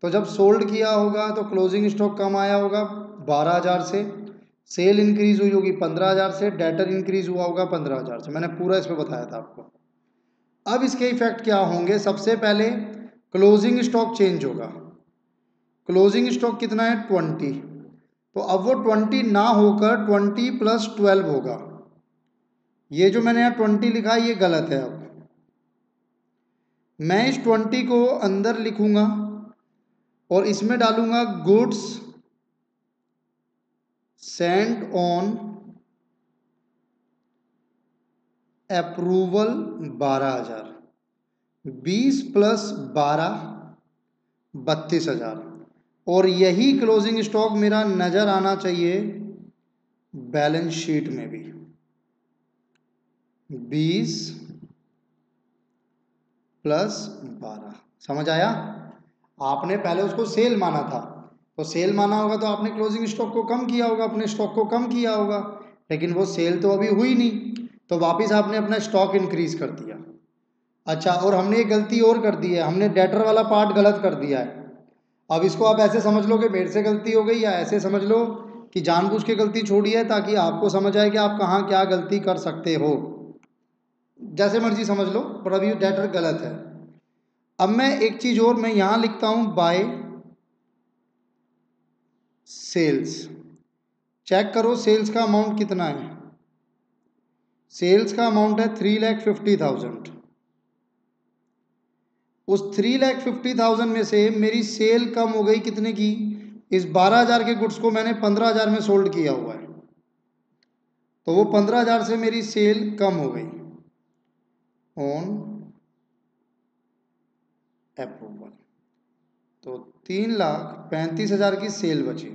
तो जब सोल्ड किया होगा तो क्लोजिंग स्टॉक कम आया होगा 12,000 से, सेल इंक्रीज हुई होगी 15,000 से, डेटर इंक्रीज हुआ होगा 15,000 से। मैंने पूरा इस पर बताया था आपको। अब इसके इफेक्ट क्या होंगे? सबसे पहले क्लोजिंग स्टॉक चेंज होगा। क्लोजिंग स्टॉक कितना है? 20। तो अब वो 20 ना होकर 20 + 12 होगा। ये जो मैंने यहाँ 20 लिखा है ये गलत है। अब मैं इस 20 को अंदर लिखूंगा और इसमें डालूंगा गुड्स सेंट ऑन अप्रूवल 12,000, 20 + 12 32,000, और यही क्लोजिंग स्टॉक मेरा नजर आना चाहिए बैलेंस शीट में भी। 20 + 12, समझ आया? आपने पहले उसको सेल माना था, तो सेल माना होगा तो आपने क्लोजिंग स्टॉक को कम किया होगा, अपने स्टॉक को कम किया होगा, लेकिन वो सेल तो अभी हुई नहीं, तो वापस आपने अपना स्टॉक इंक्रीज कर दिया। अच्छा, और हमने एक गलती और कर दी है, हमने डेटर वाला पार्ट गलत कर दिया है। अब इसको आप ऐसे समझ लो कि मेरे से गलती हो गई, या ऐसे समझ लो कि जानबूझ के गलती छोड़ी है, ताकि आपको समझ आए कि आप कहाँ क्या गलती कर सकते हो। जैसे मर्जी समझ लो, पर अभी डेटर गलत है। अब मैं एक चीज और मैं यहां लिखता हूं, बाय सेल्स। चेक करो सेल्स का अमाउंट कितना है। सेल्स का अमाउंट है 3,50,000। उस 3,50,000 में से मेरी सेल कम हो गई कितने की? इस 12,000 के गुड्स को मैंने 15,000 में सोल्ड किया हुआ है, तो वो 15,000 से मेरी सेल कम हो गई ऑन अप्रूवल। तो 3,35,000 की सेल बची।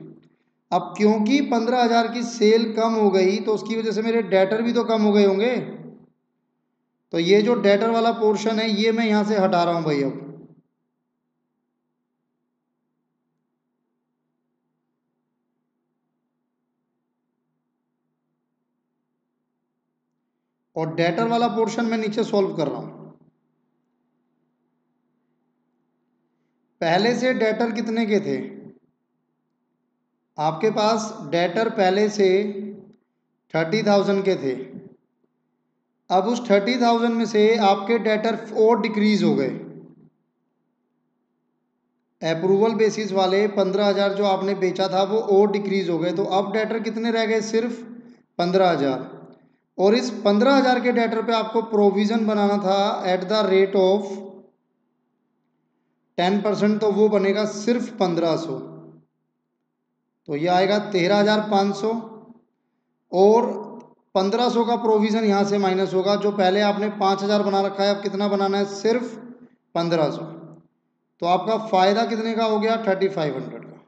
अब क्योंकि 15,000 की सेल कम हो गई, तो उसकी वजह से मेरे डेटर भी तो कम हो गए होंगे। तो ये जो डेटर वाला पोर्शन है, ये मैं यहां से हटा रहा हूं भाई अब। और डेटर वाला पोर्शन मैं नीचे सॉल्व कर रहा हूं। पहले से डेटर कितने के थे आपके पास? डेटर पहले से 30,000 के थे। अब उस 30,000 में से आपके डेटर और डिक्रीज हो गए। अप्रूवल बेसिस वाले 15,000 जो आपने बेचा था वो और डिक्रीज हो गए, तो अब डेटर कितने रह गए? सिर्फ 15,000। और इस 15,000 के डेटर पे आपको प्रोविजन बनाना था एट द रेट ऑफ 10%, तो वो बनेगा सिर्फ 1,500। तो ये आएगा 13,500, और 1,500 का प्रोविजन यहाँ से माइनस होगा। जो पहले आपने 5,000 बना रखा है, अब कितना बनाना है? सिर्फ 1,500। तो आपका फायदा कितने का हो गया? 3,500 का।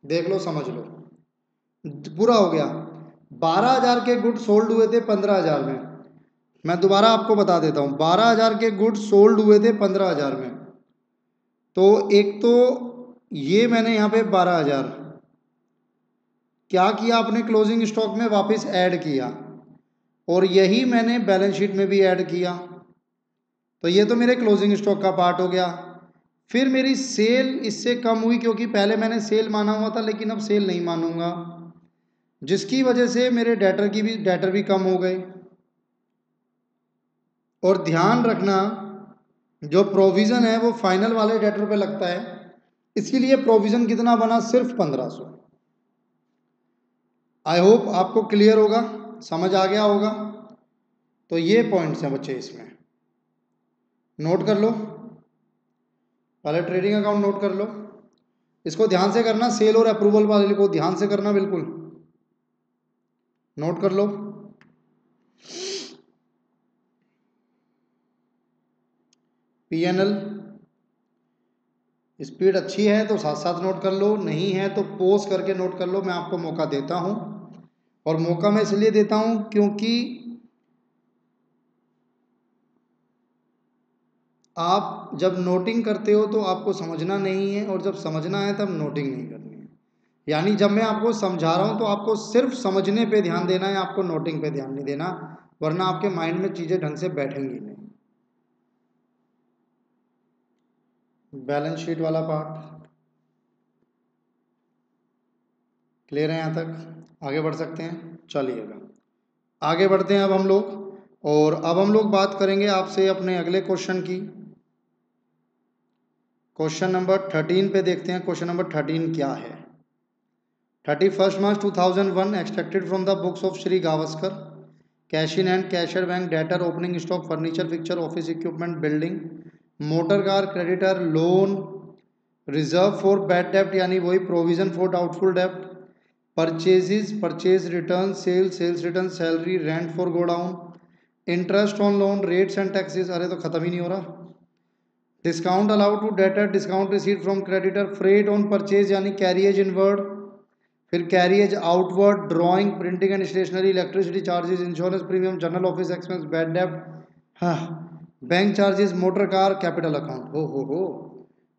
देख लो, समझ लो, पूरा हो गया। 12,000 के गुड सोल्ड हुए थे 15,000 में। मैं दोबारा आपको बता देता हूँ, 12,000 के गुड सोल्ड हुए थे 15,000 में। तो एक तो ये मैंने यहाँ पे 12,000 क्या किया आपने? क्लोजिंग स्टॉक में वापस ऐड किया, और यही मैंने बैलेंस शीट में भी ऐड किया। तो ये तो मेरे क्लोजिंग स्टॉक का पार्ट हो गया। फिर मेरी सेल इससे कम हुई, क्योंकि पहले मैंने सेल माना हुआ था, लेकिन अब सेल नहीं मानूंगा, जिसकी वजह से मेरे डेटर भी कम हो गए। और ध्यान रखना, जो प्रोविज़न है वो फाइनल वाले डेटर पे लगता है, इसीलिए प्रोविज़न कितना बना? सिर्फ 1,500। आई होप आपको क्लियर होगा, समझ आ गया होगा। तो ये पॉइंट्स हैं बच्चे, इसमें नोट कर लो। पहले ट्रेडिंग अकाउंट नोट कर लो, इसको ध्यान से करना, सेल और अप्रूवल वाले को ध्यान से करना, बिल्कुल नोट कर लो। PNL स्पीड अच्छी है तो साथ साथ नोट कर लो, नहीं है तो पोज करके नोट कर लो। मैं आपको मौका देता हूं, और मौका मैं इसलिए देता हूं क्योंकि आप जब नोटिंग करते हो तो आपको समझना नहीं है, और जब समझना है तब नोटिंग नहीं करनी है। यानी जब मैं आपको समझा रहा हूं तो आपको सिर्फ समझने पे ध्यान देना है, आपको नोटिंग पे ध्यान नहीं देना, वरना आपके माइंड में चीज़ें ढंग से बैठेंगी नहीं। बैलेंस शीट वाला पार्ट क्लियर है? यहाँ तक आगे बढ़ सकते हैं? चलिएगा, आगे बढ़ते हैं अब हम लोग। और अब हम लोग बात करेंगे आपसे अपने अगले क्वेश्चन की। क्वेश्चन नंबर 13 पे देखते हैं। क्वेश्चन नंबर 13 क्या है? 31 March 2001 extracted from the books of Shri Gavaskar, cash in hand, cashier bank, debtor, opening stock, furniture, fixture, office equipment, building, motor car, creditor, loan, reserve for bad डेप्ट यानी वही provision for doubtful डेप्ट, purchases, purchase return, sales return, salary, rent for godown, interest on loan, rates and taxes, अरे तो ख़त्म ही नहीं हो रहा। Discount allowed to debtor, discount receive from creditor, freight on purchase यानी कैरिएज इनवर्ड, फिर carriage outward, drawing, printing and stationery, electricity charges, insurance premium, general office expense, bad डेब्ट, हाँ, bank charges, motor car, capital account. हो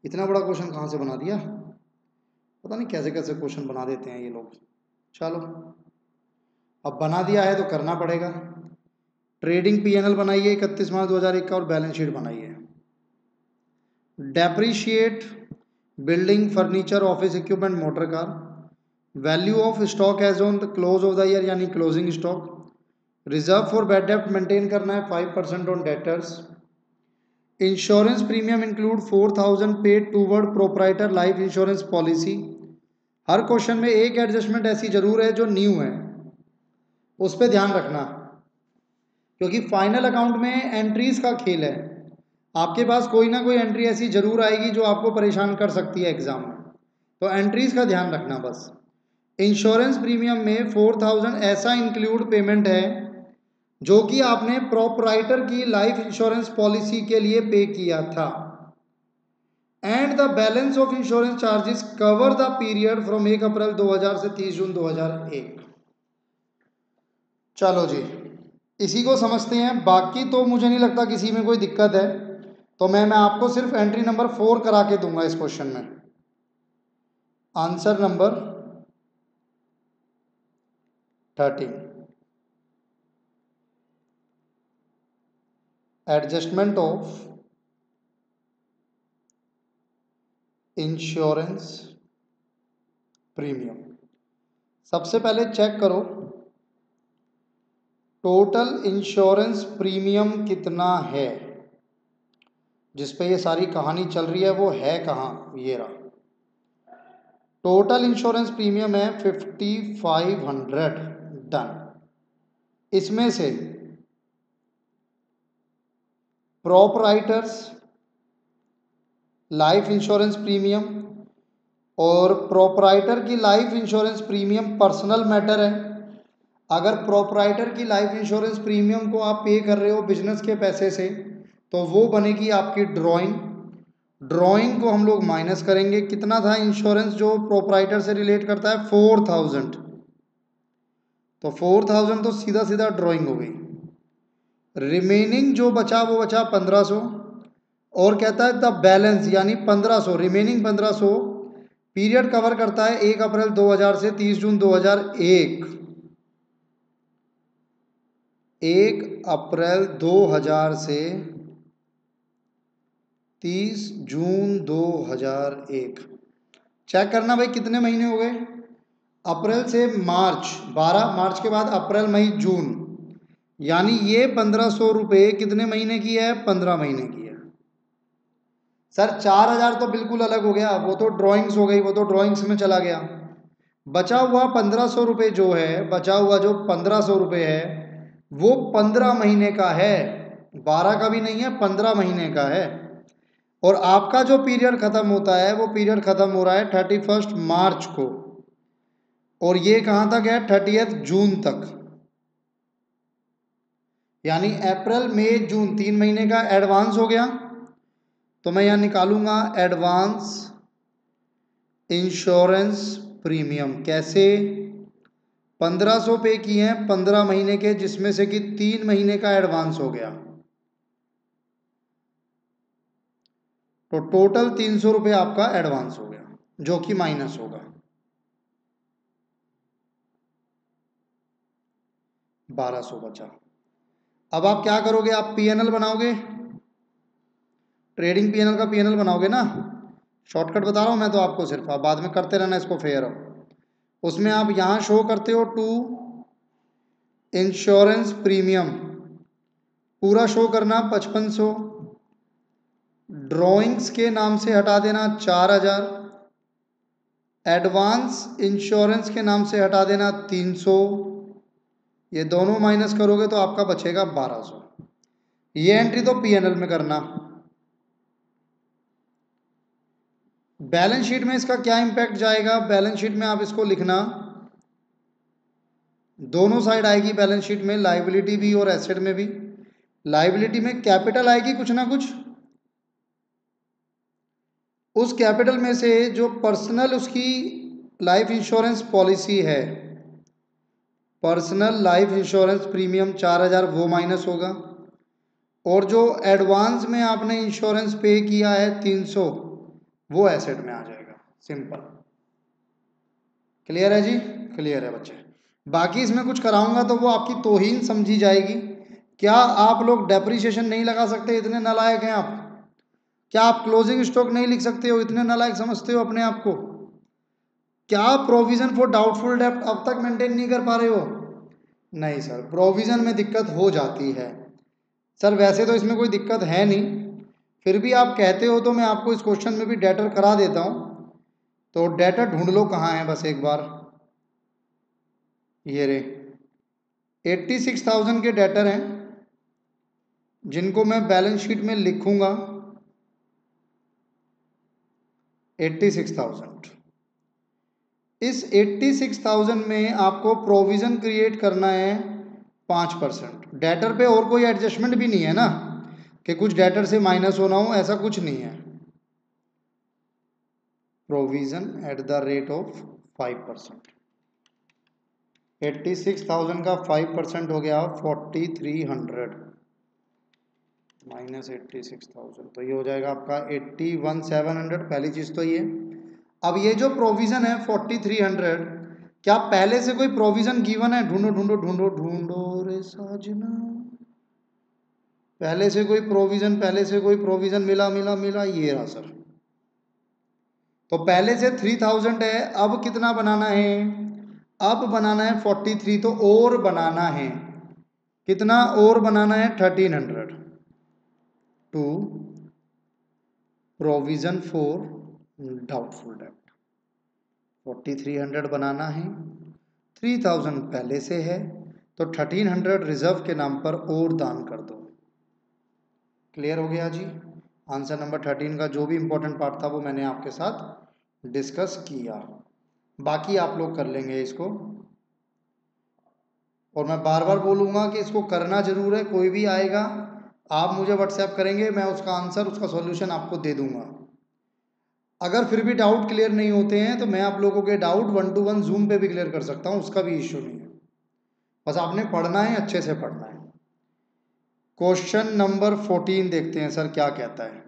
इतना बड़ा question कहाँ से बना दिया, पता नहीं कैसे कैसे क्वेश्चन बना देते हैं ये लोग। चलो अब बना दिया है तो करना पड़ेगा। ट्रेडिंग पीएनएल बनाइए 31 मार्च 2001 का और बैलेंस शीट बनाइए। Depreciate building, furniture, office equipment, motor car. Value of stock as on the close of the year यानी closing stock. Reserve for bad डेब्ट मेंटेन करना है 5% on debtors. Insurance premium include 4000 paid toward proprietor life insurance policy. हर question में एक adjustment ऐसी जरूर है जो न्यू है, उस पर ध्यान रखना, क्योंकि फाइनल अकाउंट में एंट्रीज का खेल है। आपके पास कोई ना कोई एंट्री ऐसी जरूर आएगी जो आपको परेशान कर सकती है एग्जाम में, तो एंट्रीज का ध्यान रखना बस। इंश्योरेंस प्रीमियम में 4000 ऐसा इंक्लूड पेमेंट है जो कि आपने प्रोप्राइटर की लाइफ इंश्योरेंस पॉलिसी के लिए पे किया था। And the balance of insurance charges cover the period from 1 अप्रैल 2000 से 30 जून 2001। चलो जी, इसी को समझते हैं, बाकी तो मुझे नहीं लगता किसी में कोई दिक्कत है। तो मैं आपको सिर्फ एंट्री नंबर 4 करा के दूंगा इस क्वेश्चन में। Answer number 13, adjustment of insurance premium. सबसे पहले चेक करो टोटल इंश्योरेंस प्रीमियम कितना है, जिस पे ये सारी कहानी चल रही है वो है कहाँ, ये रहा। टोटल इंश्योरेंस प्रीमियम है 5500। डन। इसमें से प्रोपराइटर्स लाइफ इंश्योरेंस प्रीमियम, और प्रोपराइटर की life insurance premium personal matter है। अगर प्रोपराइटर की लाइफ इंश्योरेंस प्रीमियम को आप पे कर रहे हो बिजनेस के पैसे से, तो वो बनेगी आपकी ड्राइंग। ड्राइंग को हम लोग माइनस करेंगे। कितना था इंश्योरेंस जो प्रोपराइटर से रिलेट करता है, 4000, तो 4000 तो सीधा सीधा ड्राइंग हो गई। रिमेनिंग जो बचा वो बचा 1500, और कहता है द बैलेंस यानी 1500, रिमेनिंग 1500 पीरियड कवर करता है 1 अप्रैल 2000 से 30 जून 2001। 1 अप्रैल 2000 से 30 जून 2001। चेक करना भाई कितने महीने हो गए। अप्रैल से मार्च, 12 मार्च के बाद अप्रैल मई जून, यानी ये 1500 रुपये कितने महीने की है, 15 महीने की है। सर 4000 तो बिल्कुल अलग हो गया, वो तो ड्राइंग्स हो गई, वो तो ड्राइंग्स में चला गया। बचा हुआ 1500 रुपये जो है, बचा हुआ जो 1500 रुपये है वो 15 महीने का है, 12 का भी नहीं है, 15 महीने का है। और आपका जो पीरियड खत्म होता है वो पीरियड खत्म हो रहा है 31 मार्च को, और ये कहाँ तक है, 30 जून तक। यानी अप्रैल मई जून 3 महीने का एडवांस हो गया। तो मैं यहाँ निकालूंगा एडवांस इंश्योरेंस प्रीमियम। कैसे, 1500 पे किए हैं 15 महीने के, जिसमें से कि 3 महीने का एडवांस हो गया, तो टोटल 300 रुपये आपका एडवांस हो गया, जो कि माइनस होगा 1200 बचा। अब आप क्या करोगे, आप पीएनएल बनाओगे, ट्रेडिंग पीएनएल का पीएनएल बनाओगे ना। शॉर्टकट बता रहा हूँ मैं तो आपको, सिर्फ आप बाद में करते रहना इसको फेयर हो। उसमें आप यहाँ शो करते हो टू इंश्योरेंस प्रीमियम, पूरा शो करना 5500, ड्राइंग्स के नाम से हटा देना 4000, एडवांस इंश्योरेंस के नाम से हटा देना 300, ये दोनों माइनस करोगे तो आपका बचेगा 1200। ये एंट्री तो पीएनएल में करना। बैलेंस शीट में इसका क्या इंपैक्ट जाएगा, बैलेंस शीट में आप इसको लिखना, दोनों साइड आएगी बैलेंस शीट में, लायबिलिटी भी और एसेट में भी। लाइबिलिटी में कैपिटल आएगी कुछ ना कुछ, उस कैपिटल में से जो पर्सनल उसकी लाइफ इंश्योरेंस पॉलिसी है, पर्सनल लाइफ इंश्योरेंस प्रीमियम 4,000 वो माइनस होगा, और जो एडवांस में आपने इंश्योरेंस पे किया है 300 वो एसेट में आ जाएगा। सिंपल, क्लियर है जी? क्लियर है बच्चे। बाकी इसमें कुछ कराऊंगा तो वो आपकी तौहीन समझी जाएगी। क्या आप लोग डेप्रिसिएशन नहीं लगा सकते? इतने नालायक हैं आप? क्या आप क्लोजिंग स्टॉक नहीं लिख सकते हो? इतने नालायक समझते हो अपने आप को? क्या प्रोविजन फॉर डाउटफुल डेब्ट अब तक मेंटेन नहीं कर पा रहे हो? नहीं सर, प्रोविजन में दिक्कत हो जाती है सर। वैसे तो इसमें कोई दिक्कत है नहीं, फिर भी आप कहते हो तो मैं आपको इस क्वेश्चन में भी डेटर करा देता हूँ। तो डेटर ढूंढ लो कहाँ है बस एक बार। ये रे 86,000 के डेटर हैं जिनको मैं बैलेंस शीट में लिखूंगा 86,000। इस 86,000 में आपको प्रोविजन क्रिएट करना है 5%। डेटर पे और कोई एडजस्टमेंट भी नहीं है ना कि कुछ डेटर से माइनस होना हो, ऐसा कुछ नहीं है। Provision eight the rate of 5%। 86,000 का 5% हो गया 4,300 माइनस 86,000, तो ये हो जाएगा आपका 81,700। पहली चीज़ तो ये। अब ये जो प्रोविज़न है 4,300, क्या पहले से कोई प्रोविज़न गिवन है? ढूंढो ढूंढो ढूंढो ढूंढो रे साजना, पहले से कोई प्रोविज़न, पहले से कोई प्रोविज़न मिला मिला मिला, ये रहा सर। तो पहले से 3,000 है, अब कितना बनाना है? अब बनाना है 43, तो और बनाना है कितना? और बनाना है 1,300 टू प्रोविजन फॉर डाउटफुल डेब्ट। 4,300 बनाना है, 3,000 पहले से है, तो 1,300 रिजर्व के नाम पर और दान कर दो। क्लियर हो गया जी? आंसर नंबर 13 का जो भी इंपॉर्टेंट पार्ट था वो मैंने आपके साथ डिस्कस किया। बाकी आप लोग कर लेंगे इसको, और मैं बार बार बोलूँगा कि इसको करना जरूर है। कोई भी आएगा आप मुझे व्हाट्सएप करेंगे, मैं उसका आंसर, उसका सॉल्यूशन आपको दे दूंगा। अगर फिर भी डाउट क्लियर नहीं होते हैं तो मैं आप लोगों के डाउट 1-to-1 जूम पे भी क्लियर कर सकता हूँ, उसका भी इश्यू नहीं है। बस आपने पढ़ना है, अच्छे से पढ़ना है। क्वेश्चन नंबर 14 देखते हैं सर क्या कहता है।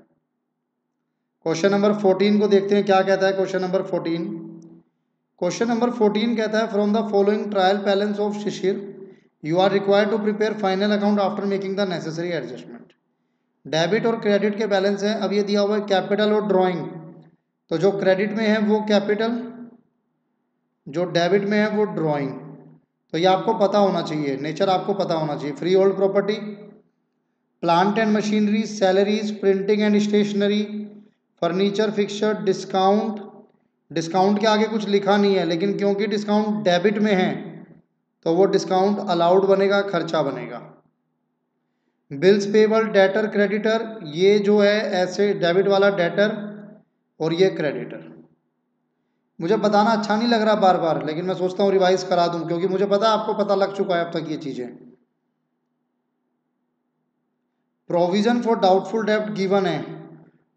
क्वेश्चन नंबर 14 को देखते हैं क्या कहता है। क्वेश्चन नंबर 14, क्वेश्चन नंबर 14 कहता है from the following trial balance of Shishir you are required to prepare final account after making the necessary adjustment. Debit और क्रेडिट के बैलेंस है। अब ये दिया हुआ है कैपिटल और ड्राइंग, तो जो क्रेडिट में है वो कैपिटल, जो डेबिट में है वो ड्राइंग। तो ये आपको पता होना चाहिए, नेचर आपको पता होना चाहिए। Freehold property, plant and machinery, salaries, printing and stationery, furniture, fixture, discount. Discount के आगे कुछ लिखा नहीं है, लेकिन क्योंकि डिस्काउंट डेबिट में है तो वो डिस्काउंट अलाउड बनेगा, खर्चा बनेगा। बिल्स पेबल, डेटर, क्रेडिटर, ये जो है ऐसे डेबिट वाला डेटर और ये क्रेडिटर। मुझे बताना अच्छा नहीं लग रहा बार बार, लेकिन मैं सोचता हूँ रिवाइज करा दूं, क्योंकि मुझे पता है आपको पता लग चुका है अब तक ये चीज़ें। प्रोविजन फॉर डाउटफुल डेब्ट गिवन है,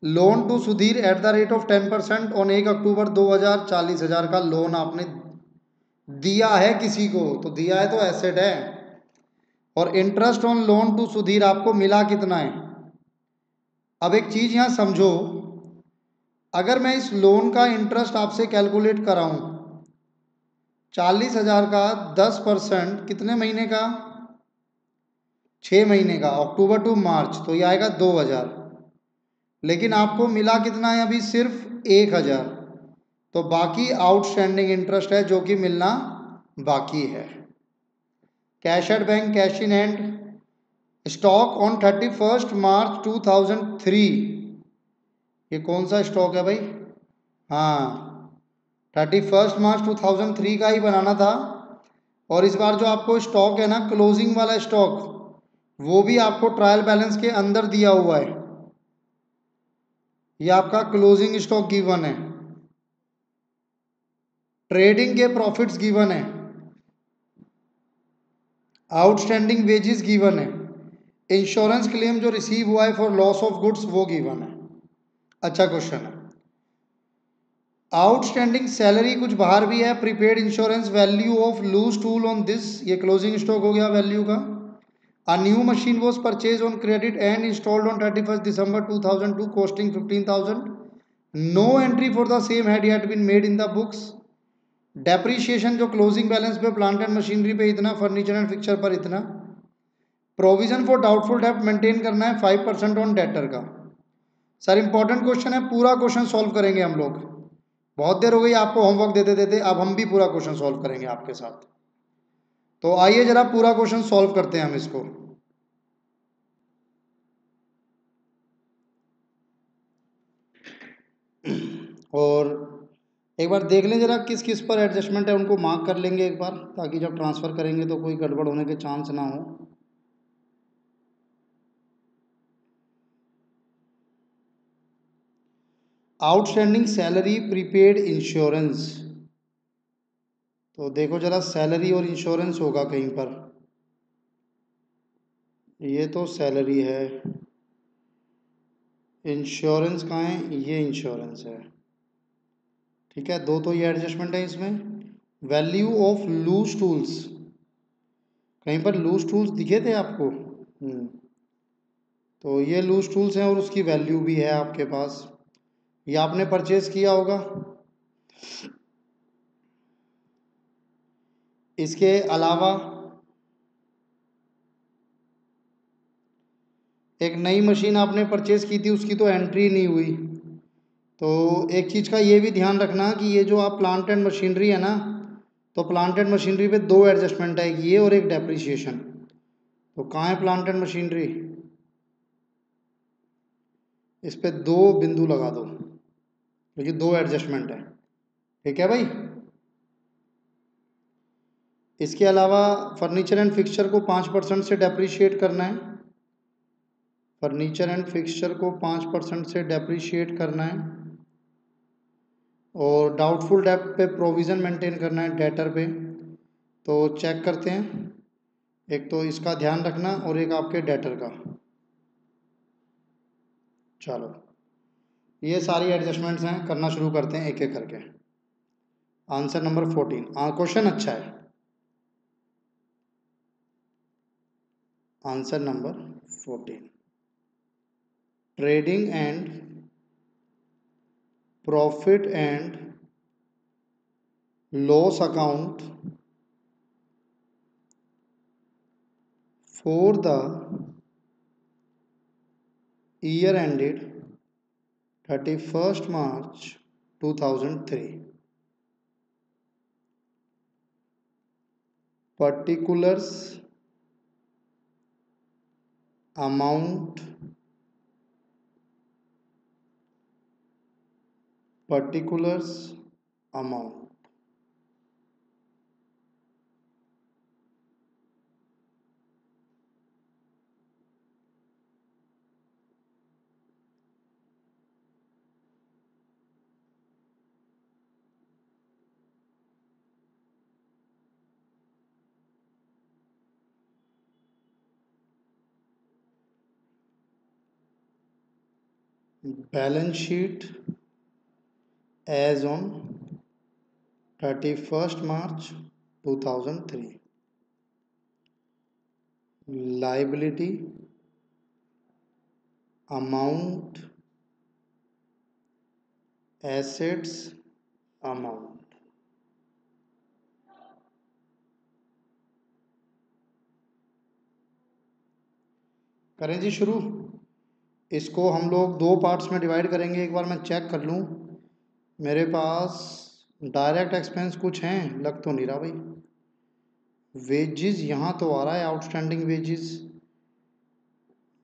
loan to Sudhir at the rate of 10% on 1 October 2000, 40,000 का लोन आपने दिया है किसी को, तो दिया है तो एसेट है। और interest on loan to Sudhir आपको मिला कितना है? अब एक चीज़ यहाँ समझो, अगर मैं इस लोन का इंटरेस्ट आपसे कैलकुलेट कराऊं 40,000 का 10% कितने महीने का? 6 महीने का, अक्टूबर टू मार्च, तो ये आएगा 2,000। लेकिन आपको मिला कितना है अभी? सिर्फ 1,000। तो बाकी आउटस्टैंडिंग इंटरेस्ट है जो कि मिलना बाकी है। Cash at bank, cash in hand, stock on 31 मार्च 2003। ये कौन सा स्टॉक है भाई? हाँ, 31 मार्च 2003 का ही बनाना था। और इस बार जो आपको स्टॉक है ना, क्लोजिंग वाला स्टॉक, वो भी आपको ट्रायल बैलेंस के अंदर दिया हुआ है। ये आपका क्लोजिंग स्टॉक गिवन है, ट्रेडिंग के प्रॉफिट्स गिवन है, आउटस्टैंडिंग वेजेस गिवन है, इंश्योरेंस क्लेम जो रिसीव हुआ है फॉर लॉस ऑफ गुड्स वो गिवन है। अच्छा क्वेश्चन है। आउटस्टैंडिंग सैलरी कुछ बाहर भी है, prepaid insurance value of loose tool on this, ये क्लोजिंग स्टॉक हो गया वैल्यू का। A new machine was purchase on credit and installed on 31 December 2002 costing 15,000। No entry for the same had yet been made in the books. Depreciation जो closing balance पे plant and machinery पे इतना, furniture and fixture पर इतना। Provision for doubtful डेब्ट maintain करना है 5% on debtor का। सर इंपॉर्टेंट क्वेश्चन है, पूरा क्वेश्चन सॉल्व करेंगे हम लोग। बहुत देर हो गई आपको होमवर्क देते देते, अब हम भी पूरा क्वेश्चन सॉल्व करेंगे आपके साथ। तो आइए जरा पूरा क्वेश्चन सॉल्व करते हैं हम इसको। और एक बार देख लें जरा किस किस पर एडजस्टमेंट है, उनको मार्क कर लेंगे एक बार, ताकि जब ट्रांसफ़र करेंगे तो कोई गड़बड़ होने के चांस ना हो। आउटस्टैंडिंग सैलरी, प्रीपेड इंश्योरेंस, तो देखो जरा सैलरी और इंश्योरेंस होगा कहीं पर। ये तो सैलरी है, इंश्योरेंस कहाँ है, ये इंश्योरेंस है। ठीक है, दो तो ये एडजस्टमेंट है इसमें। वैल्यू ऑफ लूज टूल्स, कहीं पर लूज टूल्स दिखे थे आपको? तो ये लूज टूल्स हैं और उसकी वैल्यू भी है आपके पास, ये आपने परचेज किया होगा। इसके अलावा एक नई मशीन आपने परचेज की थी, उसकी तो एंट्री नहीं हुई। तो एक चीज़ का ये भी ध्यान रखना कि ये जो आप प्लांट एंड मशीनरी है ना, तो प्लांट एंड मशीनरी पे दो एडजस्टमेंट है, एक ये और एक डेप्रीशिएशन। तो कहाँ है प्लांट एंड मशीनरी, इस पे दो बिंदु लगा दो, क्योंकि दो एडजस्टमेंट है। ठीक है भाई। इसके अलावा फर्नीचर एंड फिक्सचर को 5% से डेप्रीशिएट करना है, फर्नीचर एंड फिक्सचर को 5% से डेप्रीशिएट करना है। और डाउटफुल डेब्ट पे प्रोविज़न मेंटेन करना है डेटर पे। तो चेक करते हैं, एक तो इसका ध्यान रखना और एक आपके डेटर का। चलो ये सारी एडजस्टमेंट्स हैं, करना शुरू करते हैं एक एक करके। आंसर नंबर 14, क्वेश्चन अच्छा है। Answer number 14, trading and profit and loss account for the year ended 31st March 2003, particulars, amount, particulars, amount। Balance sheet as on 31st March 2003, liability, amount, assets, amount. करें जी शुरू। इसको हम लोग दो parts में डिवाइड करेंगे, एक बार मैं चेक कर लूँ मेरे पास डायरेक्ट एक्सपेंस कुछ हैं, लग तो नहीं रहा भाई। वेजेस यहाँ तो आ रहा है आउटस्टैंडिंग वेजेस,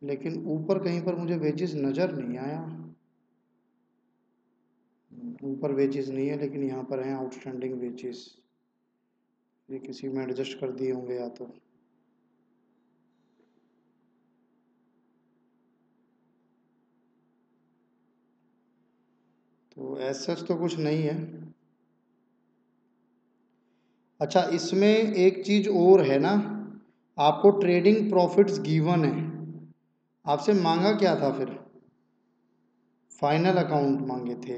लेकिन ऊपर कहीं पर मुझे वेजेस नज़र नहीं आया। ऊपर वेजेस नहीं है, लेकिन यहाँ पर हैं आउटस्टैंडिंग वेजेस। ये किसी में एडजस्ट कर दिए होंगे या तो ऐसा तो कुछ नहीं है। अच्छा इसमें एक चीज़ और है ना, आपको ट्रेडिंग प्रॉफिट्स गिवन है, आपसे मांगा क्या था फिर? फाइनल अकाउंट मांगे थे।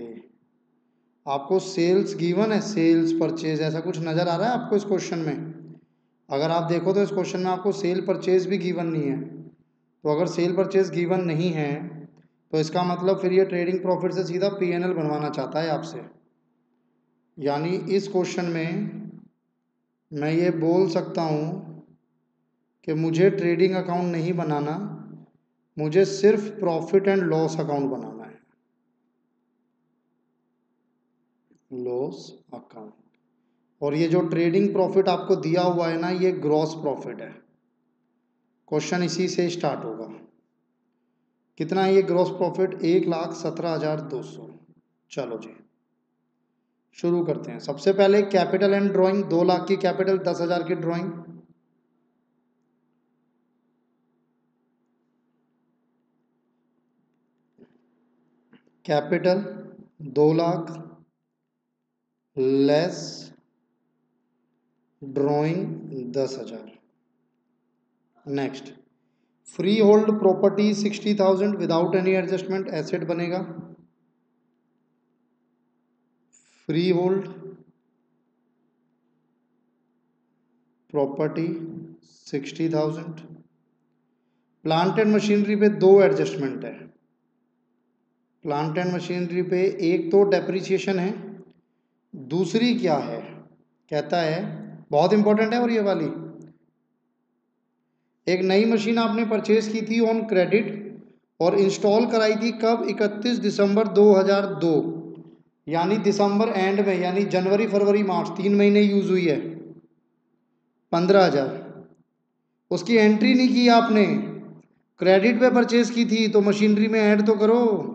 आपको सेल्स गिवन है, सेल्स परचेज ऐसा कुछ नज़र आ रहा है आपको इस क्वेश्चन में? अगर आप देखो तो इस क्वेश्चन में आपको सेल परचेज भी गिवन नहीं है। तो अगर सेल परचेज गिवन नहीं है तो इसका मतलब फिर ये ट्रेडिंग प्रॉफिट से सीधा पीएनएल बनवाना चाहता है आपसे। यानी इस क्वेश्चन में मैं ये बोल सकता हूँ कि मुझे ट्रेडिंग अकाउंट नहीं बनाना, मुझे सिर्फ प्रॉफिट एंड लॉस अकाउंट बनाना है, लॉस अकाउंट। और ये जो ट्रेडिंग प्रॉफिट आपको दिया हुआ है ना, ये ग्रॉस प्रॉफिट है। क्वेश्चन इसी से स्टार्ट होगा। कितना है ये ग्रॉस प्रॉफिट? 1,17,200। चलो जी शुरू करते हैं। सबसे पहले कैपिटल एंड ड्राइंग, 2 लाख की कैपिटल, 10,000 की drawing. Capital 2 lakh less drawing 10,000। Next, freehold property 60,000 without any adjustment asset बनेगा। Freehold property 60,000। Plant and machinery पे 2 एडजस्टमेंट है। प्लांट एंड मशीनरी पे एक तो डेप्रिसिएशन है, दूसरी क्या है, कहता है बहुत इंपॉर्टेंट है। और ये वाली, एक नई मशीन आपने परचेज की थी ऑन क्रेडिट और इंस्टॉल कराई थी कब? 31 दिसंबर 2002, यानी दिसंबर एंड में, यानी जनवरी फरवरी मार्च 3 महीने यूज़ हुई है। 15,000। उसकी एंट्री नहीं की आपने, क्रेडिट पे परचेज की थी तो मशीनरी में ऐड तो करो,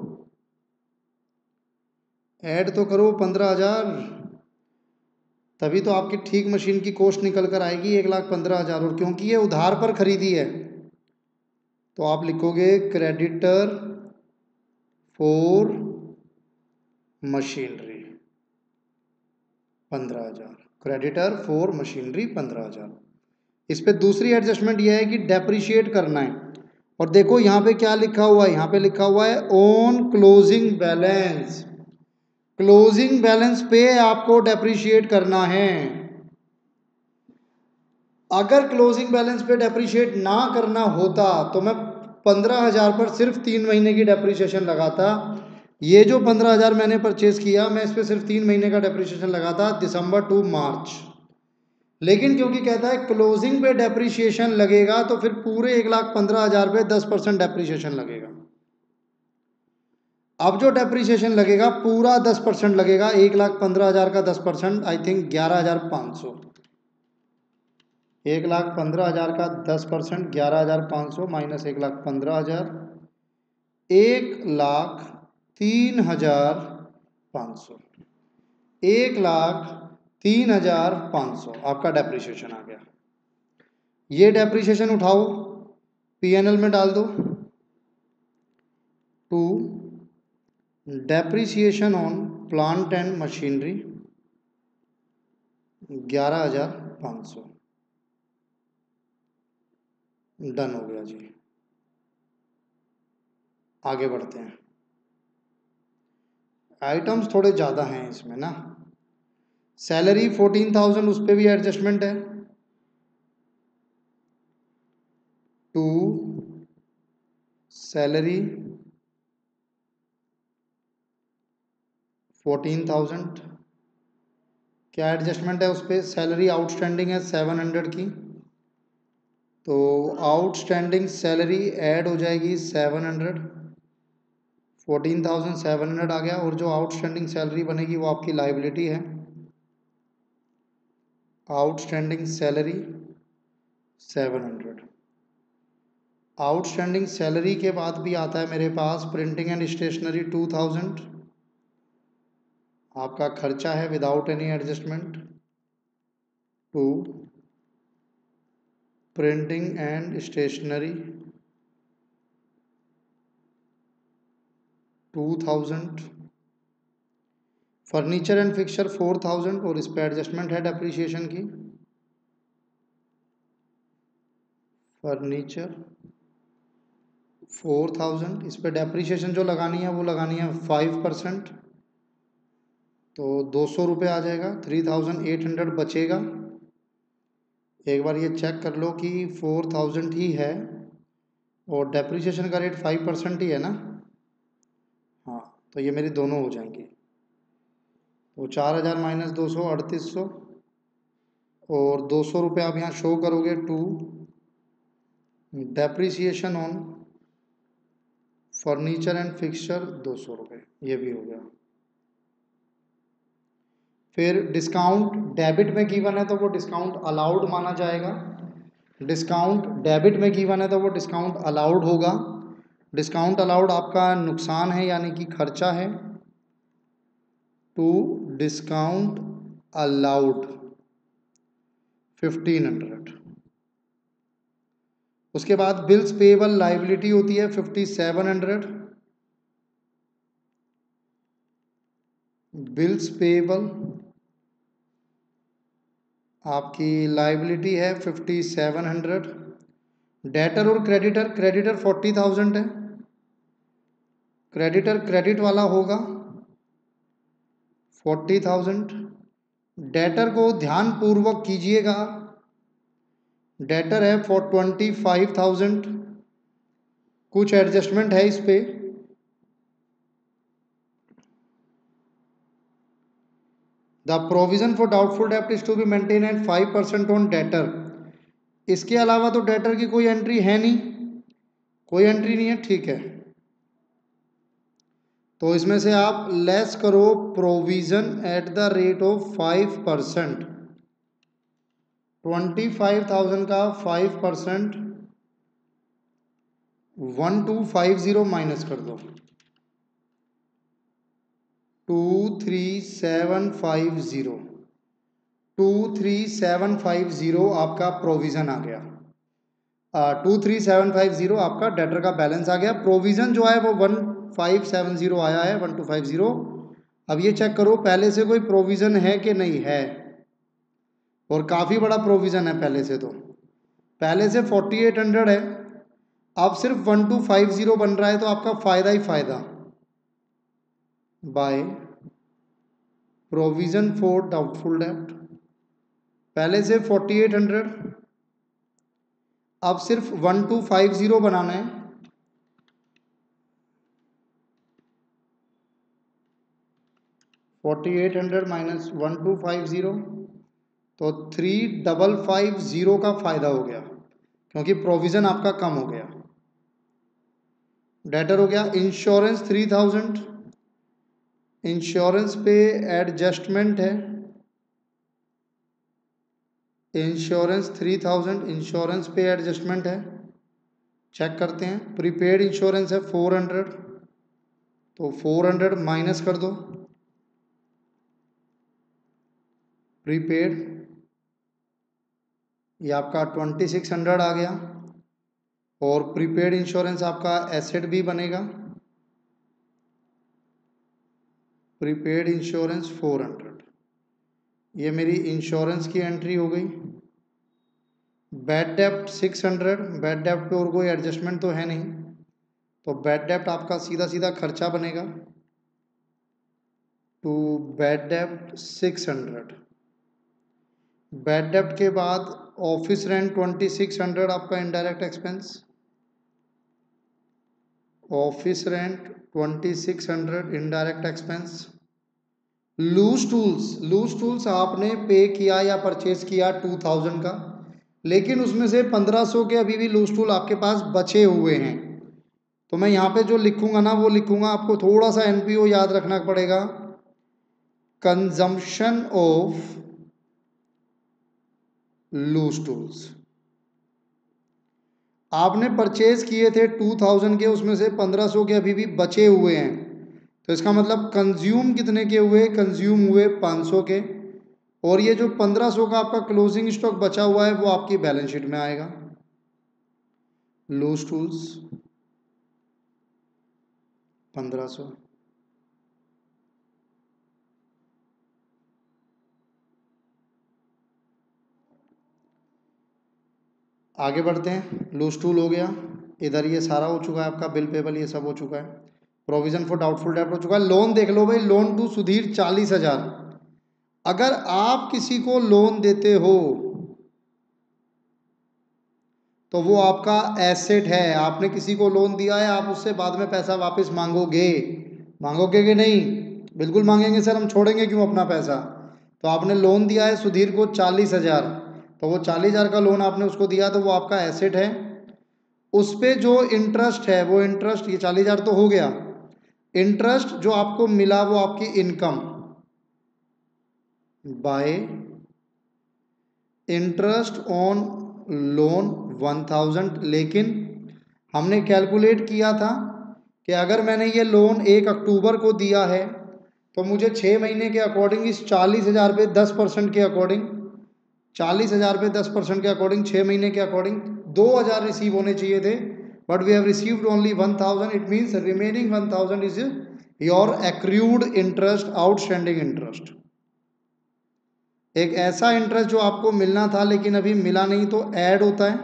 ऐड तो करो 15,000, तभी तो आपकी ठीक मशीन की कॉस्ट निकल कर आएगी 1,15,000। और क्योंकि ये उधार पर खरीदी है तो आप लिखोगे creditor for machinery 15,000। Creditor for machinery 15,000। इस पे दूसरी एडजस्टमेंट यह है कि डेप्रिशिएट करना है। और देखो यहाँ पे क्या लिखा हुआ है, यहाँ पे लिखा हुआ है on closing balance. Closing balance पे आपको डेप्रिशिएट करना है। अगर क्लोजिंग बैलेंस पे डेप्रिशिएट ना करना होता तो मैं 15,000 पर सिर्फ 3 महीने की डेप्रिशिएशन लगाता। ये जो 15,000 मैंने परचेज किया, मैं इस पर सिर्फ 3 महीने का डेप्रिशिएशन लगाता, दिसंबर टू मार्च। लेकिन क्योंकि कहता है क्लोजिंग पे डेप्रिशिएशन लगेगा तो फिर पूरे 1,15,000 पे 10% डेप्रिशिएशन लगेगा। अब जो डेप्रिशिएशन लगेगा पूरा 10% लगेगा। 1,15,000 का 10% आई थिंक 11,500। 1,15,000 का 10% 11,500 माइनस 1,15,000, 1,03,500। 1,03,500 आपका डेप्रिशिएशन आ गया। ये डेप्रिशिएशन उठाओ, पीएनएल में डाल दो। To depreciation on plant and machinery 11,500। Done हो गया जी। आगे बढ़ते हैं। आइटम्स थोड़े ज़्यादा हैं इसमें ना। सैलरी 14,000, उस पर भी एडजस्टमेंट है। टू सैलरी 14,000, क्या एडजस्टमेंट है उस पर? सैलरी आउटस्टैंडिंग है 700 की, तो आउटस्टैंडिंग सैलरी ऐड हो जाएगी 700। 14,700 आ गया। और जो आउटस्टैंडिंग सैलरी बनेगी वो आपकी लाइबिलिटी है। Outstanding salary 700। आउटस्टैंडिंग सैलरी के बाद भी आता है मेरे पास प्रिंटिंग एंड स्टेशनरी 2,000, आपका खर्चा है without any adjustment. To printing and stationery 2,000। Furniture and fixture 4,000 और इस पर एडजस्टमेंट है डेप्रिसिएशन की। फर्नीचर 4000, इस पर डेप्रीशिएशन जो लगानी है वो लगानी है 5%, तो 200 रुपये आ जाएगा, 3800 बचेगा। एक बार ये चेक कर लो कि 4000 ही है और डेप्रीशिएशन का रेट 5% ही है ना। हाँ, तो ये मेरी दोनों हो जाएंगी। तो 4000 माइनस 200 3800, और 200 रुपये आप यहाँ शो करोगे to depreciation on furniture and fixture 200 रुपये, ये भी हो गया। फिर डिस्काउंट डेबिट में गिवन है तो वो डिस्काउंट अलाउड माना जाएगा। डिस्काउंट डेबिट में गिवन है तो वो डिस्काउंट अलाउड होगा। डिस्काउंट अलाउड आपका नुकसान है यानी कि खर्चा है। To discount allowed 1500। उसके बाद बिल्स पेएबल लाइबिलिटी होती है 5700। बिल्स पेएबल आपकी लाइबिलिटी है 5700। डेटर और क्रेडिटर, क्रेडिटर 40,000 है, क्रेडिटर क्रेडिट वाला होगा 40,000। डेटर को ध्यान पूर्वक कीजिएगा, डेटर है फॉर 25,000। कुछ एडजस्टमेंट है इस पे। द प्रोविजन फॉर डाउटफुल डेप्ट is to be maintain at 5% on debtor. इसके अलावा तो डेटर की कोई एंट्री है नहीं, कोई एंट्री नहीं है, ठीक है। तो इसमें से आप लेस करो provision eight the rate of 5%। 25,000 का 5% 1250 माइनस कर दो, 23750। 23750 आपका प्रोविजन आ गया। 23750 आपका डेटर का बैलेंस आ गया। प्रोविजन जो है वो 1570 आया है, 1250। अब ये चेक करो पहले से कोई प्रोविजन है कि नहीं है, और काफ़ी बड़ा प्रोविजन है पहले से। तो पहले से 4800 है, अब सिर्फ 1250 बन रहा है, तो आपका फ़ायदा ही फ़ायदा। बाय प्रोविजन फॉर डाउटफुल डेब्ट, पहले से 4800, अब सिर्फ 1250 बनाना है। 4800 माइनस 1250, तो 3550 का फ़ायदा हो गया, क्योंकि प्रोविज़न आपका कम हो गया। डेटर हो गया। इंश्योरेंस 3000, इंश्योरेंस पे एडजस्टमेंट है। इंश्योरेंस 3000, इंश्योरेंस पे एडजस्टमेंट है, चेक करते हैं। प्रीपेड इंश्योरेंस है 400, तो 400 माइनस कर दो प्रीपेड, ये आपका 2600 आ गया। और प्रीपेड इंश्योरेंस आपका एसेट भी बनेगा। प्रीपेड इंश्योरेंस 400, ये मेरी इंश्योरेंस की एंट्री हो गई। बैड डेप्ट 600, बैड डेप्ट पे और कोई एडजस्टमेंट तो है नहीं, तो बैड डेप्ट आपका सीधा सीधा खर्चा बनेगा। टू बैड डेप्ट 600। बैड डेप्ट के बाद ऑफिस रेंट 2600 आपका indirect expense. Office rent 2600 indirect expense. Loose tools, loose tools आपने पे किया या परचेज किया 2000 का, लेकिन उसमें से 1500 के अभी भी लूज टूल आपके पास बचे हुए हैं। तो मैं यहाँ पे जो लिखूंगा ना वो लिखूंगा, आपको थोड़ा सा एनपीओ याद रखना पड़ेगा। कंजम्पशन ऑफ लूज टूल्स आपने परचेज किए थे 2000 के, उसमें से 1500 के अभी भी बचे हुए हैं, तो इसका मतलब कंज्यूम कितने के हुए, कंज्यूम हुए 500 के। और ये जो 1500 का आपका क्लोजिंग स्टॉक बचा हुआ है वो आपकी बैलेंस शीट में आएगा। Loose tools 1500। आगे बढ़ते हैं। लूज टूल हो गया, इधर ये सारा हो चुका है आपका, बिल पेबल ये सब हो चुका है, प्रोविजन फॉर डाउटफुल डेब्ट हो चुका है। लोन देख लो भाई, लोन टू सुधीर 40,000। अगर आप किसी को लोन देते हो तो वो आपका एसेट है। आपने किसी को लोन दिया है, आप उससे बाद में पैसा वापस मांगोगे, मांगोगे कि नहीं? बिल्कुल मांगेंगे सर, हम छोड़ेंगे क्यों अपना पैसा। तो आपने लोन दिया है सुधीर को 40,000, तो वो 40,000 का लोन आपने उसको दिया तो वो आपका एसेट है। उस पे जो इंटरेस्ट है, वो इंटरेस्ट, ये 40,000 तो हो गया, इंटरेस्ट जो आपको मिला वो आपकी income by interest on loan 1000। लेकिन हमने कैलकुलेट किया था कि अगर मैंने ये लोन 1 अक्टूबर को दिया है तो मुझे 6 महीने के अकॉर्डिंग इस 40,000 पे 10% के अकॉर्डिंग, 40,000 पे 10% के अकॉर्डिंग 6 महीने के अकॉर्डिंग 2,000 रिसीव होने चाहिए थे, but we have received only 1,000। It means remaining 1,000 is your accrued interest, outstanding interest. एक ऐसा इंटरेस्ट जो आपको मिलना था लेकिन अभी मिला नहीं, तो ऐड होता है।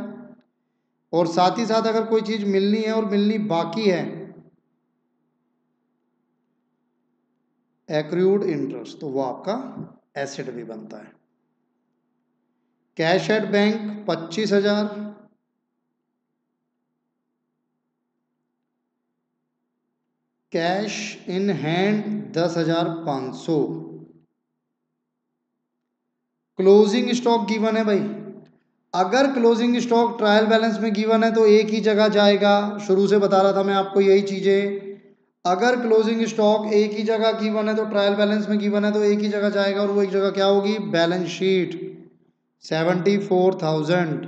और साथ ही साथ अगर कोई चीज़ मिलनी है और मिलनी बाकी है, एक्रूड इंटरेस्ट, तो वो आपका एसेट भी बनता है। Cash at bank 25,000, cash in hand 10,500, closing stock given है भाई। अगर क्लोजिंग स्टॉक ट्रायल बैलेंस में गिवन है तो एक ही जगह जाएगा, शुरू से बता रहा था मैं आपको यही चीज़ें। अगर क्लोजिंग स्टॉक एक ही जगह गिवन है तो ट्रायल बैलेंस में गिवन है तो एक ही जगह जाएगा, और वो एक जगह क्या होगी? Balance sheet. 74,000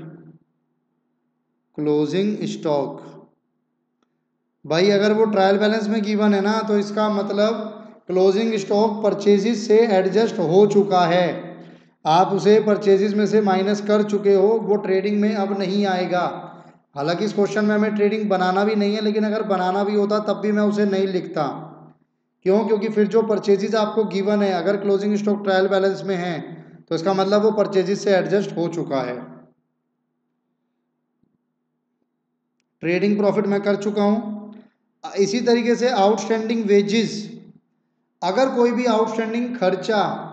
closing stock. भाई अगर वो ट्रायल बैलेंस में गिवन है ना, तो इसका मतलब क्लोजिंग स्टॉक परचेजिज से एडजस्ट हो चुका है, आप उसे परचेजिज में से माइनस कर चुके हो, वो ट्रेडिंग में अब नहीं आएगा। हालांकि इस क्वेश्चन में हमें ट्रेडिंग बनाना भी नहीं है, लेकिन अगर बनाना भी होता तब भी मैं उसे नहीं लिखता। क्यों? क्योंकि फिर जो परचेजिज आपको गिवन है, अगर क्लोजिंग स्टॉक ट्रायल बैलेंस में है तो इसका मतलब वो परचेजिज से एडजस्ट हो चुका है। ट्रेडिंग प्रॉफिट मैं कर चुका हूं। इसी तरीके से आउटस्टैंडिंग वेजेस, अगर कोई भी आउटस्टैंडिंग खर्चा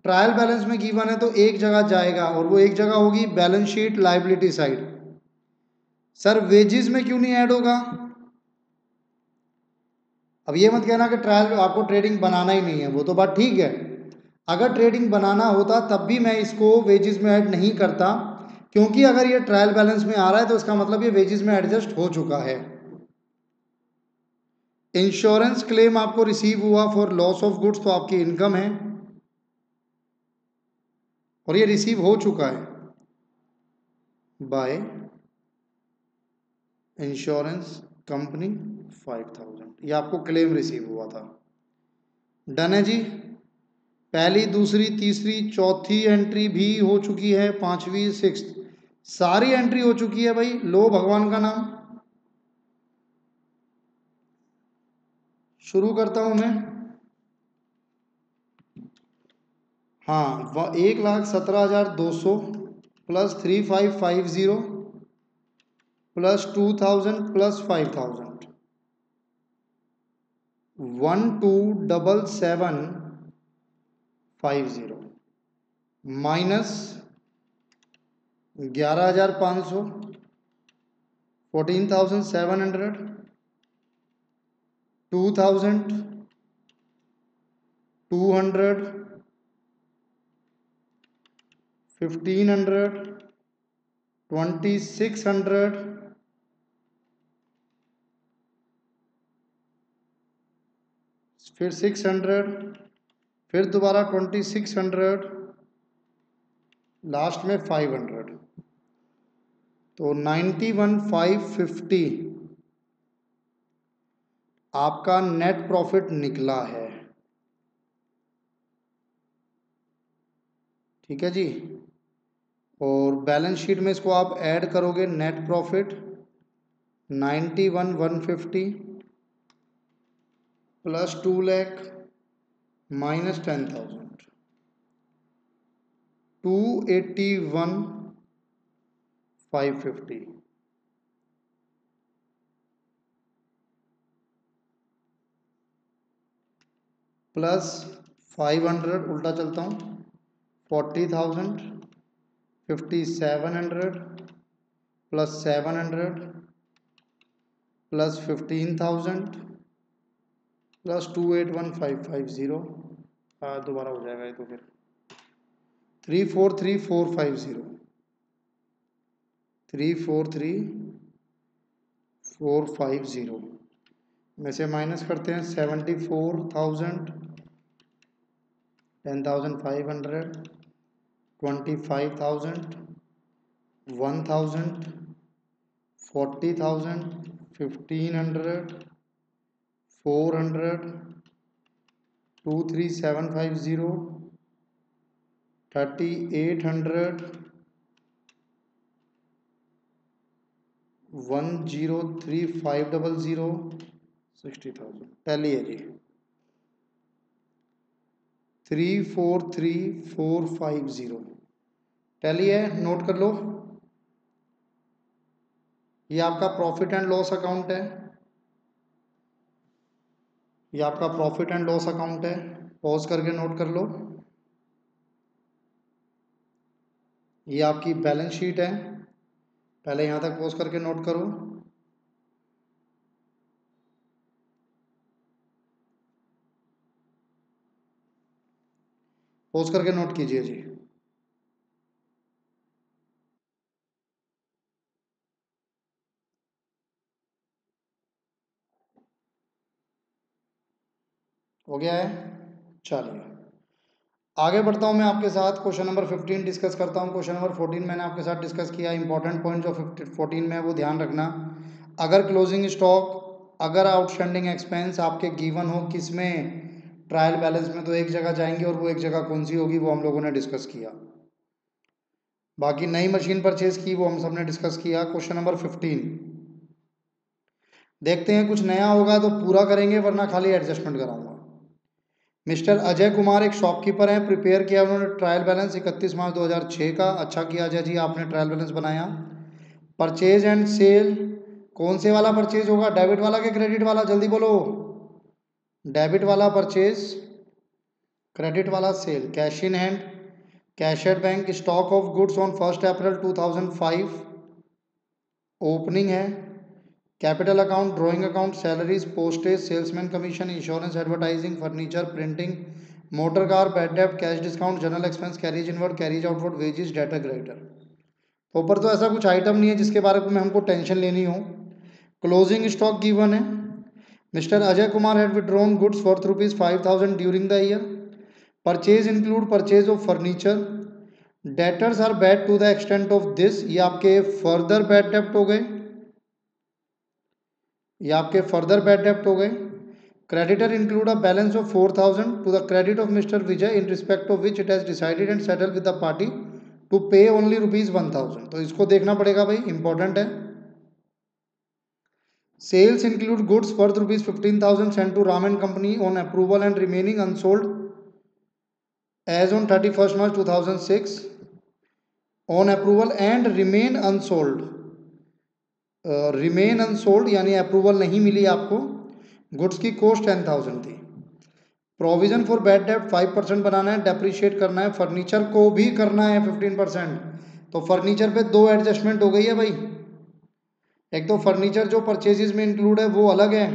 ट्रायल बैलेंस में गिवन है तो एक जगह जाएगा, और वो एक जगह होगी balance sheet liability side. Sir wages में क्यों नहीं ऐड होगा? अब ये मत कहना कि ट्रायल आपको ट्रेडिंग बनाना ही नहीं है, वो तो बात ठीक है। अगर ट्रेडिंग बनाना होता तब भी मैं इसको वेजेस में ऐड नहीं करता, क्योंकि अगर ये ट्रायल बैलेंस में आ रहा है तो इसका मतलब ये वेजेस में एडजस्ट हो चुका है। इंश्योरेंस क्लेम आपको रिसीव हुआ फॉर लॉस ऑफ गुड्स, तो आपकी इनकम है और ये रिसीव हो चुका है बाय इंश्योरेंस कंपनी 5,000, ये आपको क्लेम रिसीव हुआ था। डन है जी। पहली, दूसरी, तीसरी, चौथी एंट्री भी हो चुकी है, पांचवी, सिक्स्थ, सारी एंट्री हो चुकी है भाई। लो भगवान का नाम, शुरू करता हूं मैं। हाँ, 1,17,200 प्लस 3,550 प्लस 2,000 प्लस 5,000, 12,750 माइनस 11,500, 14,700, 2,000, 200, 1,500, 2,600, फिर 600, फिर दोबारा 2,600, लास्ट में 500, तो 91,550 आपका नेट प्रॉफिट निकला है। ठीक है जी। और बैलेंस शीट में इसको आप ऐड करोगे, net profit 91,150 plus 2 lakh minus 10,000, 281,550। Plus 500, उल्टा चलता हूँ, 40,000, 5700 प्लस 700 प्लस 15,000 प्लस 281550। दोबारा हो जाएगा ये तो फिर 343450, 343450 में से माइनस करते हैं 74,000, 10,500, 25,000, 1,000, 40,000, 1,500, 400, 23750, 3,800, 1,03,500, 60,000। टैली है जी 343450। टैली है, नोट कर लो। ये आपका प्रॉफिट एंड लॉस अकाउंट है, ये आपका प्रॉफिट एंड लॉस अकाउंट है। पॉज करके नोट कर लो। ये आपकी बैलेंस शीट है, पहले यहाँ तक पॉज करके नोट करो। पॉज करके नोट कीजिए जी। हो गया है, चलिए आगे बढ़ता हूँ मैं आपके साथ। क्वेश्चन नंबर 15 डिस्कस करता हूँ। क्वेश्चन नंबर 14 मैंने आपके साथ डिस्कस किया। इंपॉर्टेंट पॉइंट जो 14 में है वो ध्यान रखना। अगर क्लोजिंग स्टॉक, अगर आउटस्टैंडिंग एक्सपेंस आपके गिवन हो किस में, ट्रायल बैलेंस में, तो एक जगह जाएंगे और वो एक जगह कौन सी होगी वो हम लोगों ने डिस्कस किया। बाकी नई मशीन परचेज की वो हम सब ने डिस्कस किया। क्वेश्चन नंबर 15 देखते हैं, कुछ नया होगा तो पूरा करेंगे वरना खाली एडजस्टमेंट कराऊंगा। मिस्टर अजय कुमार एक शॉपकीपर हैं, प्रिपेयर किया उन्होंने ट्रायल बैलेंस 31 मार्च 2006 का। अच्छा किया अजय जी, आपने ट्रायल बैलेंस बनाया। परचेज एंड सेल, कौन से वाला परचेज होगा, डेबिट वाला के क्रेडिट वाला, जल्दी बोलो। डेबिट वाला परचेज, क्रेडिट वाला sale. Cash in hand, cash at bank, stock of goods on 1 April 2005, opening है। Capital account, drawing account, salaries, postage, salesman commission, insurance, advertising, furniture, printing, motor car, bad डेब्ट, cash discount, general expense, carriage inward, carriage outward, wages, debtor creditor. तो ऊपर तो ऐसा कुछ item नहीं है जिसके बारे में हमको टेंशन लेनी हो। क्लोजिंग स्टॉक गिवन है। Mister Ajay Kumar had withdrawn goods worth ₹5,000 during the year. Purchase include purchase of furniture. Debtors are bad to the extent of this, ये आपके फर्दर बैड डेप्ट हो गए, ये आपके फर्दर बैड डेप्ट हो गए। Creditor include a balance of 4,000 to the credit of mister Vijay in respect of which it has decided and settle with the party to pay only ₹1,000। तो इसको देखना पड़ेगा भाई, इंपॉर्टेंट है। Sales include goods worth ₹15,000 sent to Ram and company on approval and remaining unsold as on 31 March 2006 on approval and remain unsold. Remain unsold यानी approval नहीं मिली आपको। Goods की कॉस्ट 10,000 थी। प्रोविजन फॉर बैड डेप्ट 5% बनाना है, डेप्रिशिएट करना है, furniture को भी करना है 15%। तो फर्नीचर पे दो एडजस्टमेंट हो गई है भाई। एक तो फर्नीचर जो परचेजेस में इंक्लूड है वो अलग है,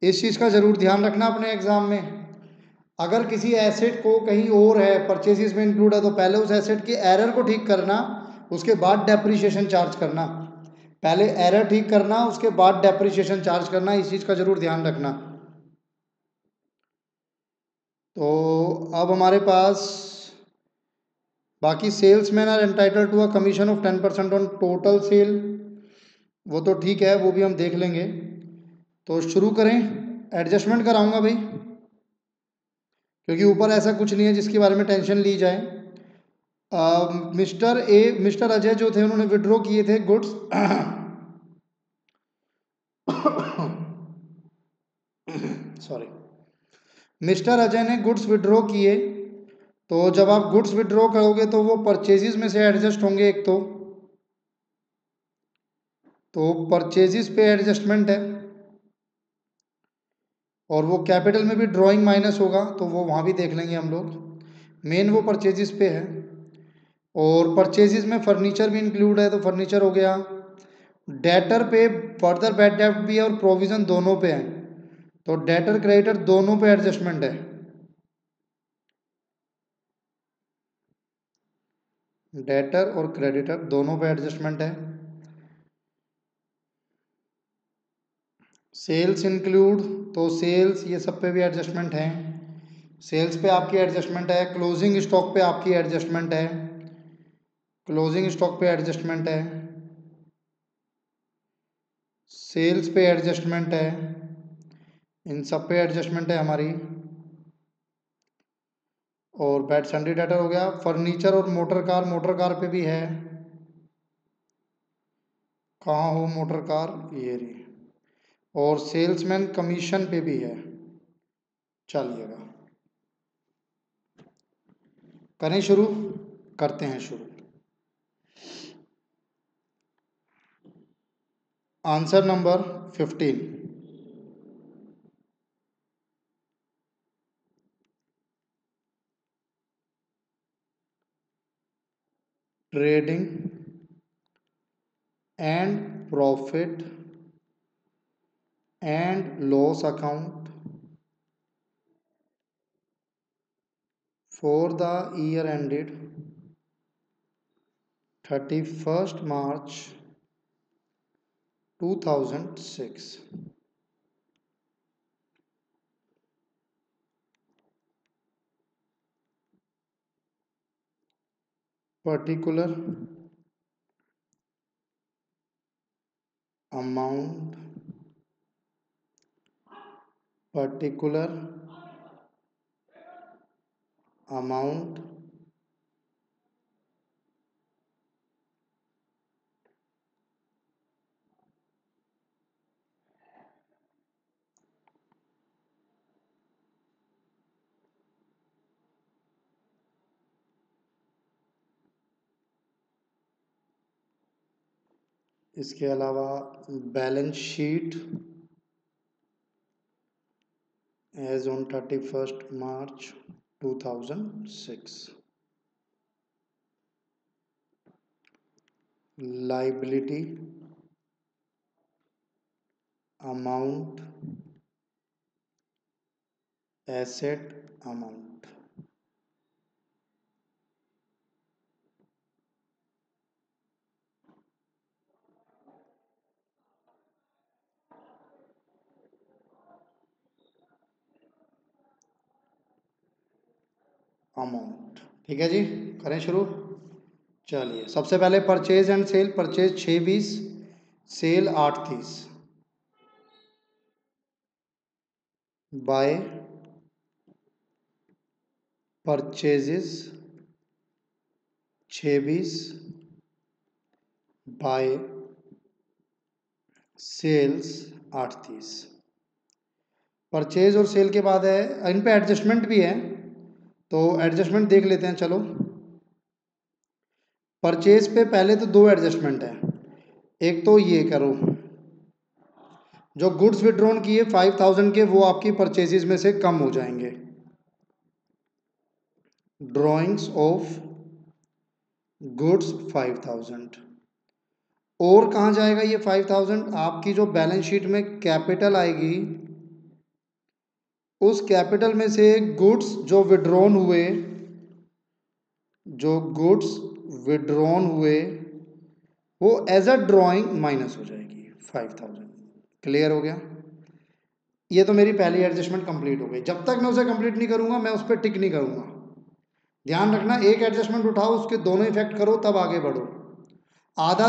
इस चीज़ का जरूर ध्यान रखना अपने एग्जाम में। अगर किसी एसेट को कहीं और है परचेजेस में इंक्लूड है तो पहले उस एसेट के एरर को ठीक करना, उसके बाद डेप्रिशिएशन चार्ज करना। पहले एरर ठीक करना, उसके बाद डेप्रिशिएशन चार्ज करना, इस चीज़ का जरूर ध्यान रखना। तो अब हमारे पास बाकी salesman are entitle to a commission of 10% on total sale, वो तो ठीक है, वो भी हम देख लेंगे। तो शुरू करें, एडजस्टमेंट कराऊंगा भाई, क्योंकि ऊपर ऐसा कुछ नहीं है जिसके बारे में टेंशन ली जाए। मिस्टर अजय जो थे उन्होंने विड्रॉ किए थे गुड्स सॉरी, मिस्टर अजय ने गुड्स विड्रॉ किए। तो जब आप गुड्स विड्रॉ करोगे तो वो परचेजेस में से एडजस्ट होंगे एक तो परचेजेस पे एडजस्टमेंट है। और वो कैपिटल में भी ड्राइंग माइनस होगा तो वो वहाँ भी देख लेंगे हम लोग। मेन वो परचेजिस पे है, और परचेजिस में फर्नीचर भी इंक्लूड है तो फर्नीचर हो गया। डेटर पे फर्दर बैड डेब्ट भी है और प्रोविज़न दोनों पे है, तो डेटर क्रेडिटर दोनों पे एडजस्टमेंट है। डेटर और क्रेडिटर दोनों पे एडजस्टमेंट है। सेल्स इंक्लूड, तो सेल्स ये सब पे भी एडजस्टमेंट है। सेल्स पे आपकी एडजस्टमेंट है, क्लोजिंग स्टॉक पे आपकी एडजस्टमेंट है, क्लोजिंग स्टॉक पे एडजस्टमेंट है, सेल्स पे एडजस्टमेंट है, इन सब पे एडजस्टमेंट है हमारी। और बैड सन्डी डेटर हो गया। फर्नीचर और मोटर कार पे भी है। कहाँ हो मोटर कार, ये रही। और सेल्समैन कमीशन पे भी है। चलिएगा करें शुरू, करते हैं शुरू। Answer number 15, trading and profit and loss account for the year ended 31st March 2006। Particular amount, particular amount इसके अलावा balance sheet as on 31st March 2006, liability amount, asset amount. Amount ठीक है जी, करें शुरू। चलिए सबसे पहले purchase and sale. Purchase 6/20, sale 8/30। By purchases 6/20 by sales 8/30। Purchase और सेल के बाद है, इन पे एडजस्टमेंट भी है तो एडजस्टमेंट देख लेते हैं चलो। परचेज पे पहले तो दो एडजस्टमेंट है। एक तो ये करो, जो गुड्स विड्रॉन किए 5000 के वो आपकी परचेजेस में से कम हो जाएंगे। Drawings of goods 5000। और कहाँ जाएगा ये 5000? आपकी जो बैलेंस शीट में कैपिटल आएगी उस कैपिटल में से गुड्स जो विड्रॉन हुए, जो गुड्स विड्रॉन हुए वो एज अ ड्राइंग माइनस हो जाएगी 5000। क्लियर हो गया? ये तो मेरी पहली एडजस्टमेंट कंप्लीट हो गई। जब तक मैं उसे कंप्लीट नहीं करूंगा मैं उस पर टिक नहीं करूंगा। ध्यान रखना, एक एडजस्टमेंट उठाओ उसके दोनों इफेक्ट करो तब आगे बढ़ो। आधा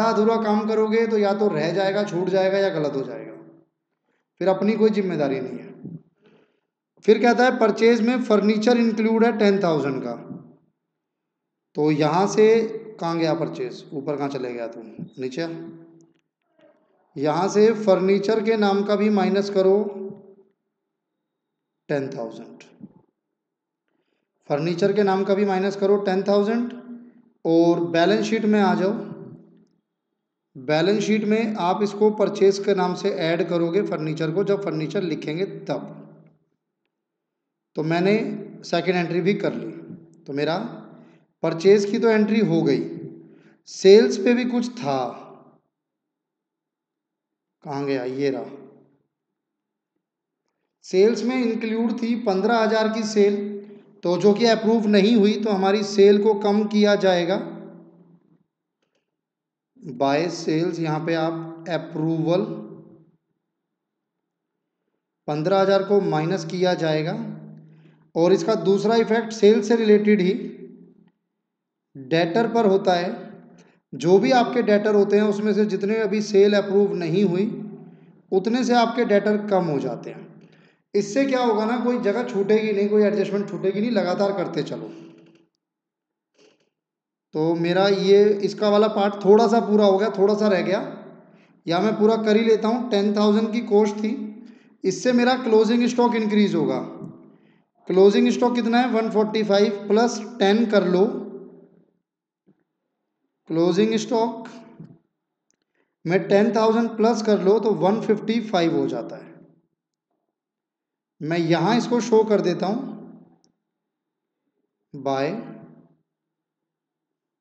अधूरा काम करोगे तो या तो रह जाएगा, छूट जाएगा या गलत हो जाएगा, फिर अपनी कोई जिम्मेदारी नहीं है। फिर कहता है परचेज में फर्नीचर इंक्लूड है 10,000 का, तो यहाँ से कहाँ गया परचेज, ऊपर कहाँ चले गया तू, नीचे आ। यहाँ से फर्नीचर के नाम का भी माइनस करो 10,000, फर्नीचर के नाम का भी माइनस करो 10,000 और बैलेंस शीट में आ जाओ। बैलेंस शीट में आप इसको परचेज के नाम से ऐड करोगे फर्नीचर को, जब फर्नीचर लिखेंगे तब। तो मैंने सेकंड एंट्री भी कर ली, तो मेरा परचेज की तो एंट्री हो गई। सेल्स पे भी कुछ था, कहाँ गया, ये रहा। सेल्स में इंक्लूड थी 15,000 की सेल, तो जो कि अप्रूव नहीं हुई, तो हमारी सेल को कम किया जाएगा बाय सेल्स। यहाँ पे आप अप्रूवल 15,000 को माइनस किया जाएगा। और इसका दूसरा इफेक्ट सेल से रिलेटेड ही डेटर पर होता है। जो भी आपके डेटर होते हैं उसमें से जितने अभी सेल अप्रूव नहीं हुई उतने से आपके डेटर कम हो जाते हैं। इससे क्या होगा ना, कोई जगह छूटेगी नहीं, कोई एडजस्टमेंट छूटेगी नहीं, लगातार करते चलो। तो मेरा ये इसका वाला पार्ट थोड़ा सा पूरा हो गया, थोड़ा सा रह गया, या मैं पूरा कर ही लेता हूँ। 10,000 की कॉस्ट थी, इससे मेरा क्लोजिंग स्टॉक इंक्रीज होगा। क्लोजिंग स्टॉक कितना है, 145 प्लस 10 कर लो। क्लोजिंग स्टॉक में 10,000 प्लस कर लो तो 155 हो जाता है। मैं यहां इसको शो कर देता हूं बाय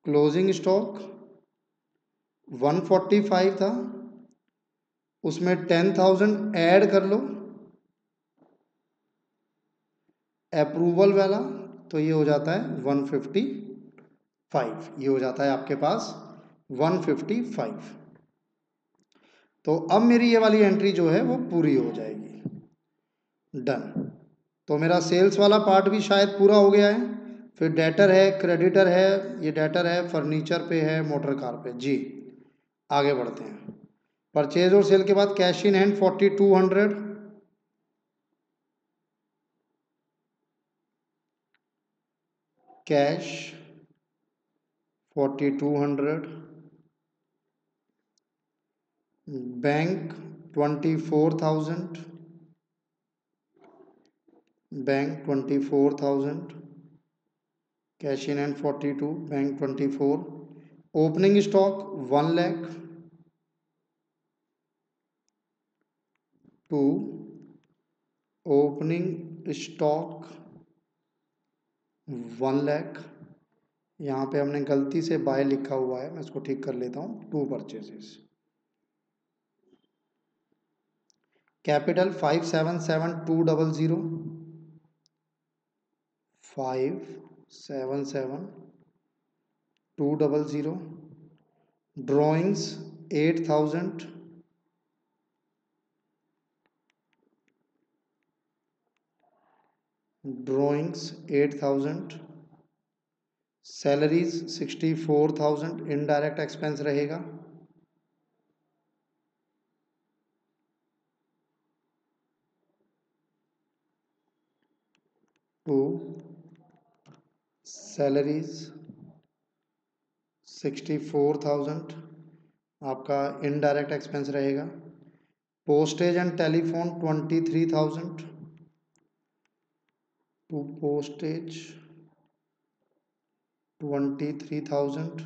क्लोजिंग स्टॉक 145 था, उसमें 10,000 ऐड कर लो अप्रूवल वाला, तो ये हो जाता है 155। ये हो जाता है आपके पास 155। तो अब मेरी ये वाली एंट्री जो है वो पूरी हो जाएगी। डन। तो मेरा सेल्स वाला पार्ट भी शायद पूरा हो गया है। फिर डेटर है, क्रेडिटर है, ये डेटर है, फर्नीचर पे है, मोटर कार पे। जी आगे बढ़ते हैं। परचेज और सेल के बाद cash in hand 4200, cash 4200, bank 24,000, bank 24,000, cash in hand 42, bank 24, opening stock 1 lakh, to opening stock 1 lakh. यहाँ पे हमने गलती से बाय लिखा हुआ है, मैं इसको ठीक कर लेता हूँ। 2 purchases. Capital 577,200, 577,200। Drawings 8,000, drawings 8,000। Salaries 64,000, indirect expense रहेगा। टू सैलरीज 64,000 आपका इनडायरेक्ट एक्सपेंस रहेगा। Postage and telephone 23,000, to postage 23,000।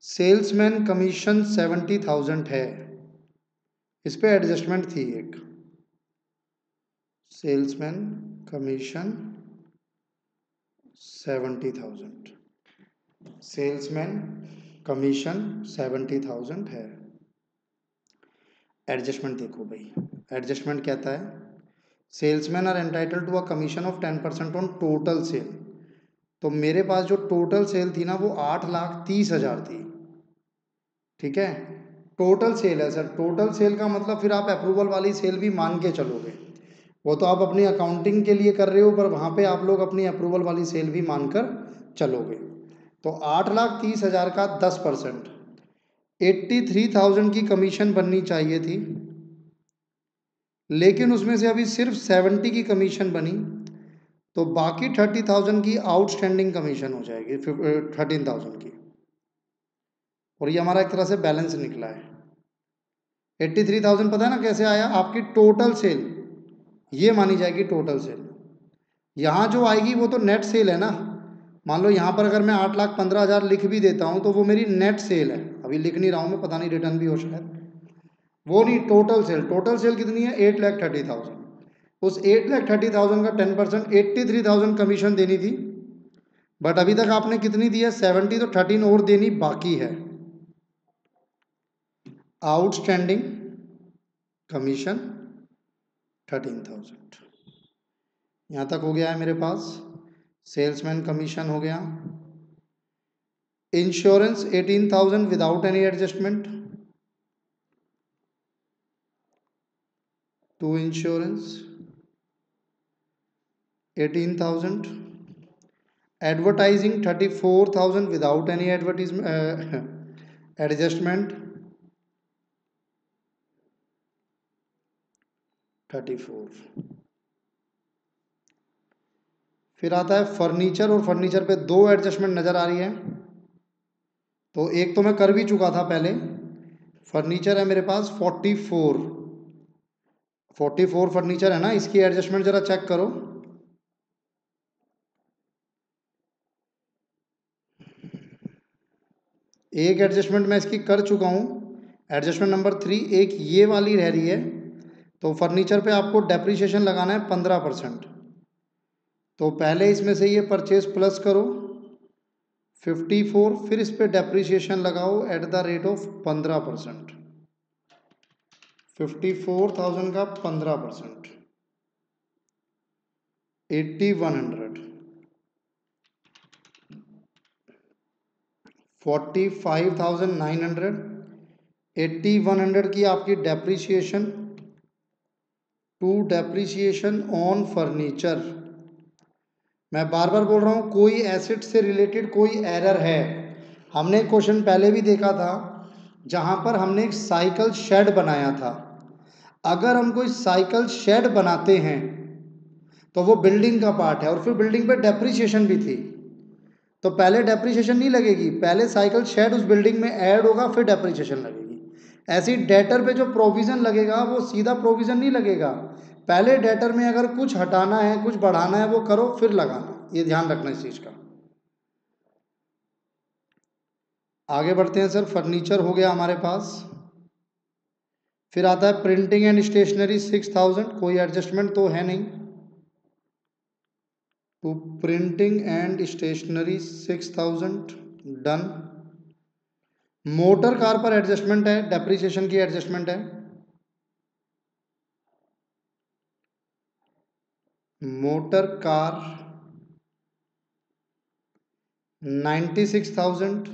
Salesman commission 70,000 है, इस पे एडजस्टमेंट थी एक। सेल्समैन कमीशन 70,000, सेल्समैन कमीशन 70,000 है। एडजस्टमेंट देखो भाई, एडजस्टमेंट कहता है salesman are entitle to a commission of 10% on total sale. तो मेरे पास जो टोटल सेल थी ना वो 8,30,000 थी। ठीक है, टोटल सेल है सर। टोटल सेल का मतलब फिर आप अप्रूवल वाली सेल भी मान के चलोगे, वो तो आप अपनी अकाउंटिंग के लिए कर रहे हो, पर वहाँ पे आप लोग अपनी अप्रूवल वाली सेल भी मानकर चलोगे। तो 8,30,000 का 10%, 83,000 की कमीशन बननी चाहिए थी, लेकिन उसमें से अभी सिर्फ 70 की कमीशन बनी, तो बाकी 30,000 की आउटस्टैंडिंग कमीशन हो जाएगी, 13,000 की। और ये हमारा एक तरह से बैलेंस निकला है। 83,000 पता है ना कैसे आया, आपकी टोटल सेल ये मानी जाएगी टोटल सेल। यहाँ जो आएगी वो तो नेट सेल है ना, मान लो यहाँ पर अगर मैं 8,15,000 लिख भी देता हूँ तो वो मेरी नेट सेल है, अभी लिख नहीं रहा हूँ मैं, पता नहीं रिटर्न भी हो शायद, वो नहीं, टोटल सेल कितनी है 8,30,000। उस 8,30,000 का 10% 83,000 कमीशन देनी थी, बट अभी तक आपने कितनी दी है 70, तो 13 और देनी बाकी है। Outstanding commission 13,000। यहाँ तक हो गया है मेरे पास। सेल्समैन कमीशन हो गया। Insurance 18,000 without any adjustment to insurance 18,000। Advertising 34,000 without any advertisement adjustment 34। फिर आता है फर्नीचर, और फर्नीचर पे 2 एडजस्टमेंट नज़र आ रही है, तो एक तो मैं कर भी चुका था पहले। फर्नीचर है मेरे पास 44 फर्नीचर है ना, इसकी एडजस्टमेंट ज़रा चेक करो। एक एडजस्टमेंट मैं इसकी कर चुका हूँ, एडजस्टमेंट नंबर 3, एक ये वाली रह रही है। तो फर्नीचर पे आपको डेप्रीशिएशन लगाना है 15%। तो पहले इसमें से ये परचेज प्लस करो 54, फिर इस पे डेप्रीशिएशन लगाओ एट द रेट ऑफ 15%। 54,000 का 15% 8,100। 45,900, 8,100 की आपकी depreciation to depreciation on furniture. मैं बार बार बोल रहा हूँ, कोई एसेट से रिलेटेड कोई एरर है। हमने क्वेश्चन पहले भी देखा था जहाँ पर हमने एक साइकिल शेड बनाया था। अगर हम कोई साइकिल शेड बनाते हैं तो वो बिल्डिंग का पार्ट है, और फिर बिल्डिंग पे डेप्रीशिएशन भी थी, तो पहले डेप्रीशिएशन नहीं लगेगी, पहले साइकिल शेड उस बिल्डिंग में ऐड होगा फिर डेप्रीशिएशन लगेगी। ऐसे ही डेटर पे जो प्रोविज़न लगेगा वो सीधा प्रोविज़न नहीं लगेगा, पहले डेटर में अगर कुछ हटाना है कुछ बढ़ाना है वो करो फिर लगाना, ये ध्यान रखना इस चीज़ का। आगे बढ़ते हैं सर। फर्नीचर हो गया हमारे पास। फिर आता है प्रिंटिंग एंड स्टेशनरी 6,000, कोई एडजस्टमेंट तो है नहीं। तो printing and stationery 6,000 done. Motor car पर एडजस्टमेंट है, डेप्रीशिएशन की एडजस्टमेंट है। मोटर कार 96,000,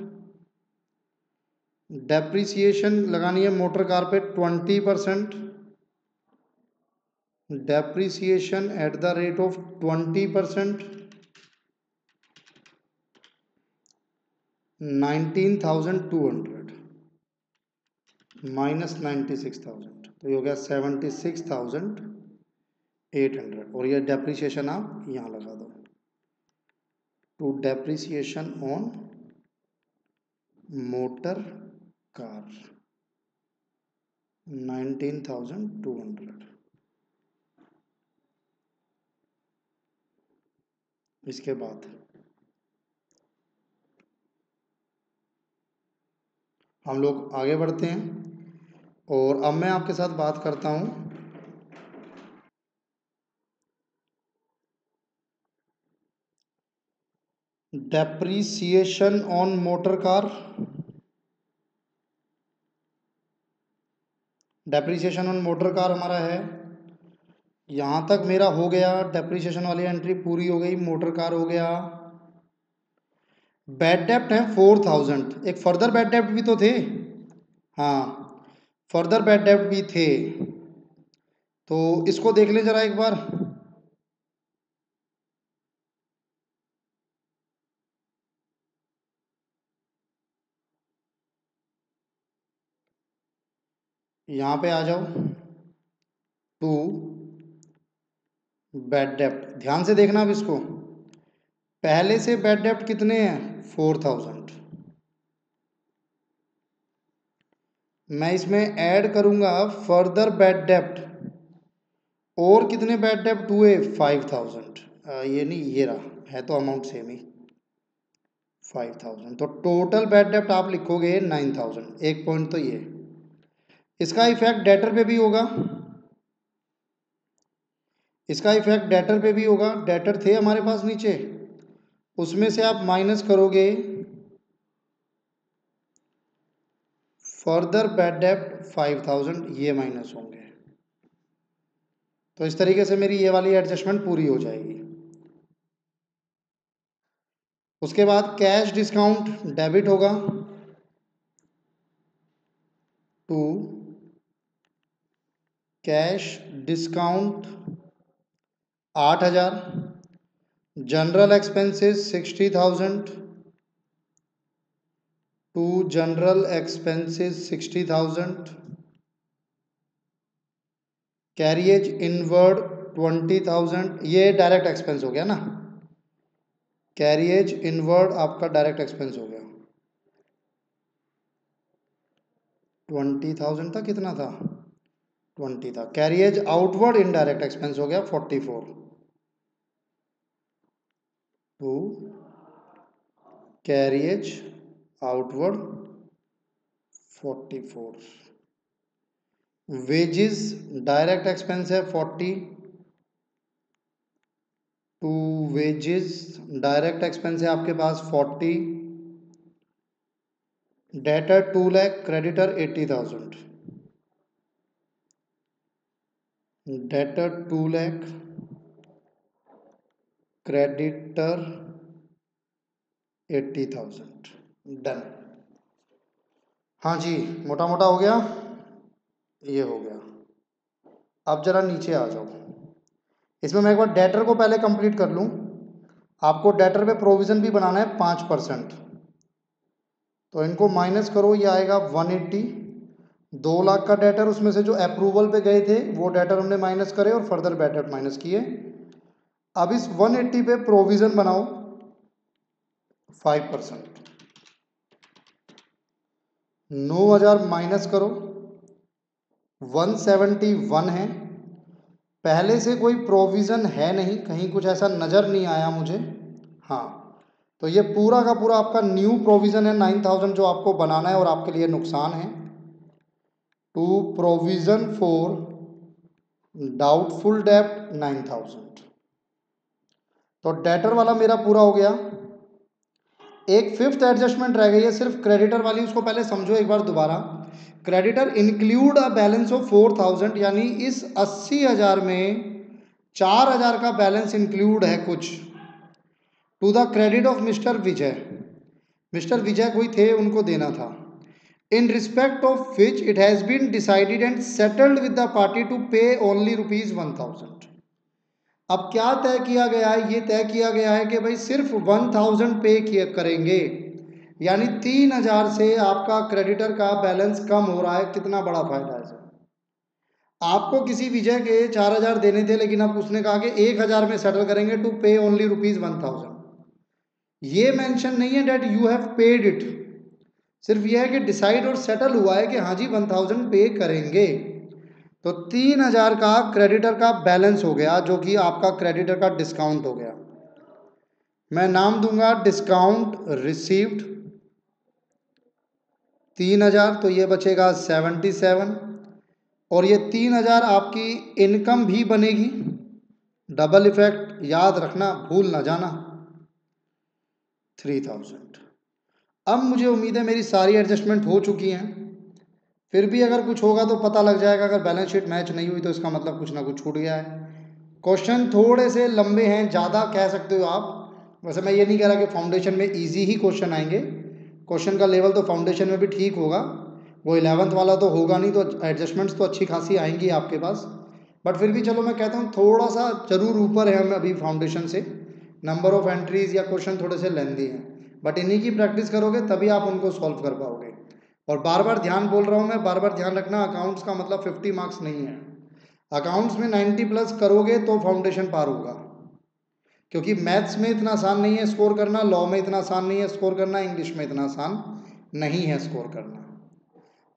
डेप्रीसिएशन लगानी है मोटर कार पे 20%, depreciation at the rate of 20%, 19,200 minus 96,000, तो ये हो गया 76,800, और ये डेप्रीसिएशन आप यहाँ लगा दो। To depreciation on motor car 19,200। इसके बाद हम लोग आगे बढ़ते हैं, और अब मैं आपके साथ बात करता हूँ depreciation on motor car. Depreciation on motor car हमारा है, यहाँ तक मेरा हो गया, डेप्रीसिएशन वाली एंट्री पूरी हो गई, मोटर कार हो गया। बैड डेप्ट है 4,000, एक फर्दर बैड डेप्ट भी तो थे, हाँ फर्दर बैड डेप्ट भी थे, तो इसको देख लें जरा एक बार। यहाँ पे आ जाओ टू बैड डेप्ट, ध्यान से देखना अब इसको। पहले से बैड डेप्ट कितने हैं 4,000, मैं इसमें ऐड करूंगा फर्दर बैड डेप्ट, और कितने बैड डेप्ट हुए 5,000, ये नहीं ये रहा, है तो अमाउंट सेम ही। 5000। तो टोटल बैड डेप्ट आप लिखोगे 9000। एक पॉइंट तो ये, इसका इफेक्ट डेटर पे भी होगा, इसका इफेक्ट डेटर पे भी होगा। डेटर थे हमारे पास नीचे, उसमें से आप माइनस करोगे फर्दर बैड डेप्ट 5000, ये माइनस होंगे। तो इस तरीके से मेरी ये वाली एडजस्टमेंट पूरी हो जाएगी। उसके बाद कैश डिस्काउंट डेबिट होगा to cash discount 8000, general expenses 60000 to general expenses 60000, carriage inward 20000, ये डायरेक्ट एक्सपेंस हो गया ना, कैरिएज इनवर्ड आपका डायरेक्ट एक्सपेंस हो गया। 20,000 था, कितना था, 20 था। कैरिएज आउटवर्ड इनडायरेक्ट एक्सपेंस हो गया 44 to carriage outward 44। Wages direct expense है 40 टू वेजेस डायरेक्ट एक्सपेंस है आपके पास 40। Debtor 2 lakh, creditor 80,000, debtor 2 lakh, creditor 80,000। Done. हाँ जी, मोटा मोटा हो गया, ये हो गया। अब जरा नीचे आ जाओ, इसमें मैं एक बार डेटर को पहले कंप्लीट कर लूँ। आपको डेटर पे प्रोविज़न भी बनाना है 5%, तो इनको माइनस करो, ये आएगा 180। 2 लाख का डेटर, उसमें से जो अप्रूवल पे गए थे वो डेटर हमने माइनस करे और फर्दर बैड डेट माइनस किए। अब इस 180 पे प्रोविज़न बनाओ 5%। 9000 माइनस करो, 171 है। पहले से कोई प्रोविज़न है नहीं, कहीं कुछ ऐसा नज़र नहीं आया मुझे। हाँ, तो ये पूरा का पूरा आपका न्यू प्रोविज़न है 9000 जो आपको बनाना है और आपके लिए नुकसान है। टू प्रोविज़न फॉर डाउटफुल डेब्ट 9000। तो डेटर वाला मेरा पूरा हो गया। एक फिफ्थ एडजस्टमेंट रह गई है सिर्फ क्रेडिटर वाली, उसको पहले समझो एक बार दोबारा। Creditor include a balance of 4000, यानी इस 80,000 में 4000 का बैलेंस इंक्लूड है कुछ, to the credit of mister Vijay. Mister Vijay कोई थे, उनको देना था। In respect of which it has been decided and settled with the party to pay only ₹1000। अब क्या तय किया गया है, ये तय किया गया है कि भाई सिर्फ 1000 पे किया करेंगे, यानी 3000 से आपका क्रेडिटर का बैलेंस कम हो रहा है। कितना बड़ा फायदा है सर। आपको किसी विजय के 4000 देने थे, लेकिन अब उसने कहा कि 1000 में सेटल करेंगे टू पे ओनली ₹1000। ये मेंशन नहीं है date you have paid it, सिर्फ ये है कि डिसाइड और सेटल हुआ है कि हाँ जी 1000 पे करेंगे। तो 3000 का क्रेडिटर का बैलेंस हो गया, जो कि आपका क्रेडिटर का डिस्काउंट हो गया। मैं नाम दूंगा डिस्काउंट रिसीव्ड 3000, तो ये बचेगा 77। और ये 3000 आपकी इनकम भी बनेगी, डबल इफेक्ट याद रखना, भूल ना जाना, 3000। अब मुझे उम्मीद है मेरी सारी एडजस्टमेंट हो चुकी हैं। फिर भी अगर कुछ होगा तो पता लग जाएगा, अगर बैलेंस शीट मैच नहीं हुई तो इसका मतलब कुछ ना कुछ छूट गया है। क्वेश्चन थोड़े से लंबे हैं, ज़्यादा कह सकते हो आप। वैसे मैं ये नहीं कह रहा कि फाउंडेशन में इजी ही क्वेश्चन आएंगे, क्वेश्चन का लेवल तो फाउंडेशन में भी ठीक होगा, वो 11th वाला तो होगा नहीं, तो एडजस्टमेंट्स तो अच्छी खासी आएंगी आपके पास। बट फिर भी चलो मैं कहता हूँ थोड़ा सा जरूर ऊपर है हम अभी फाउंडेशन से, नंबर ऑफ एंट्रीज या क्वेश्चन थोड़े से लेंदी हैं, बट इन्हीं की प्रैक्टिस करोगे तभी आप उनको सॉल्व कर पाओगे। और बार बार ध्यान बोल रहा हूँ मैं, बार बार ध्यान रखना, अकाउंट्स का मतलब 50 मार्क्स नहीं है। अकाउंट्स में 90 प्लस करोगे तो फाउंडेशन पार होगा, क्योंकि मैथ्स में इतना आसान नहीं है स्कोर करना, लॉ में इतना आसान नहीं है स्कोर करना, इंग्लिश में इतना आसान नहीं है स्कोर करना।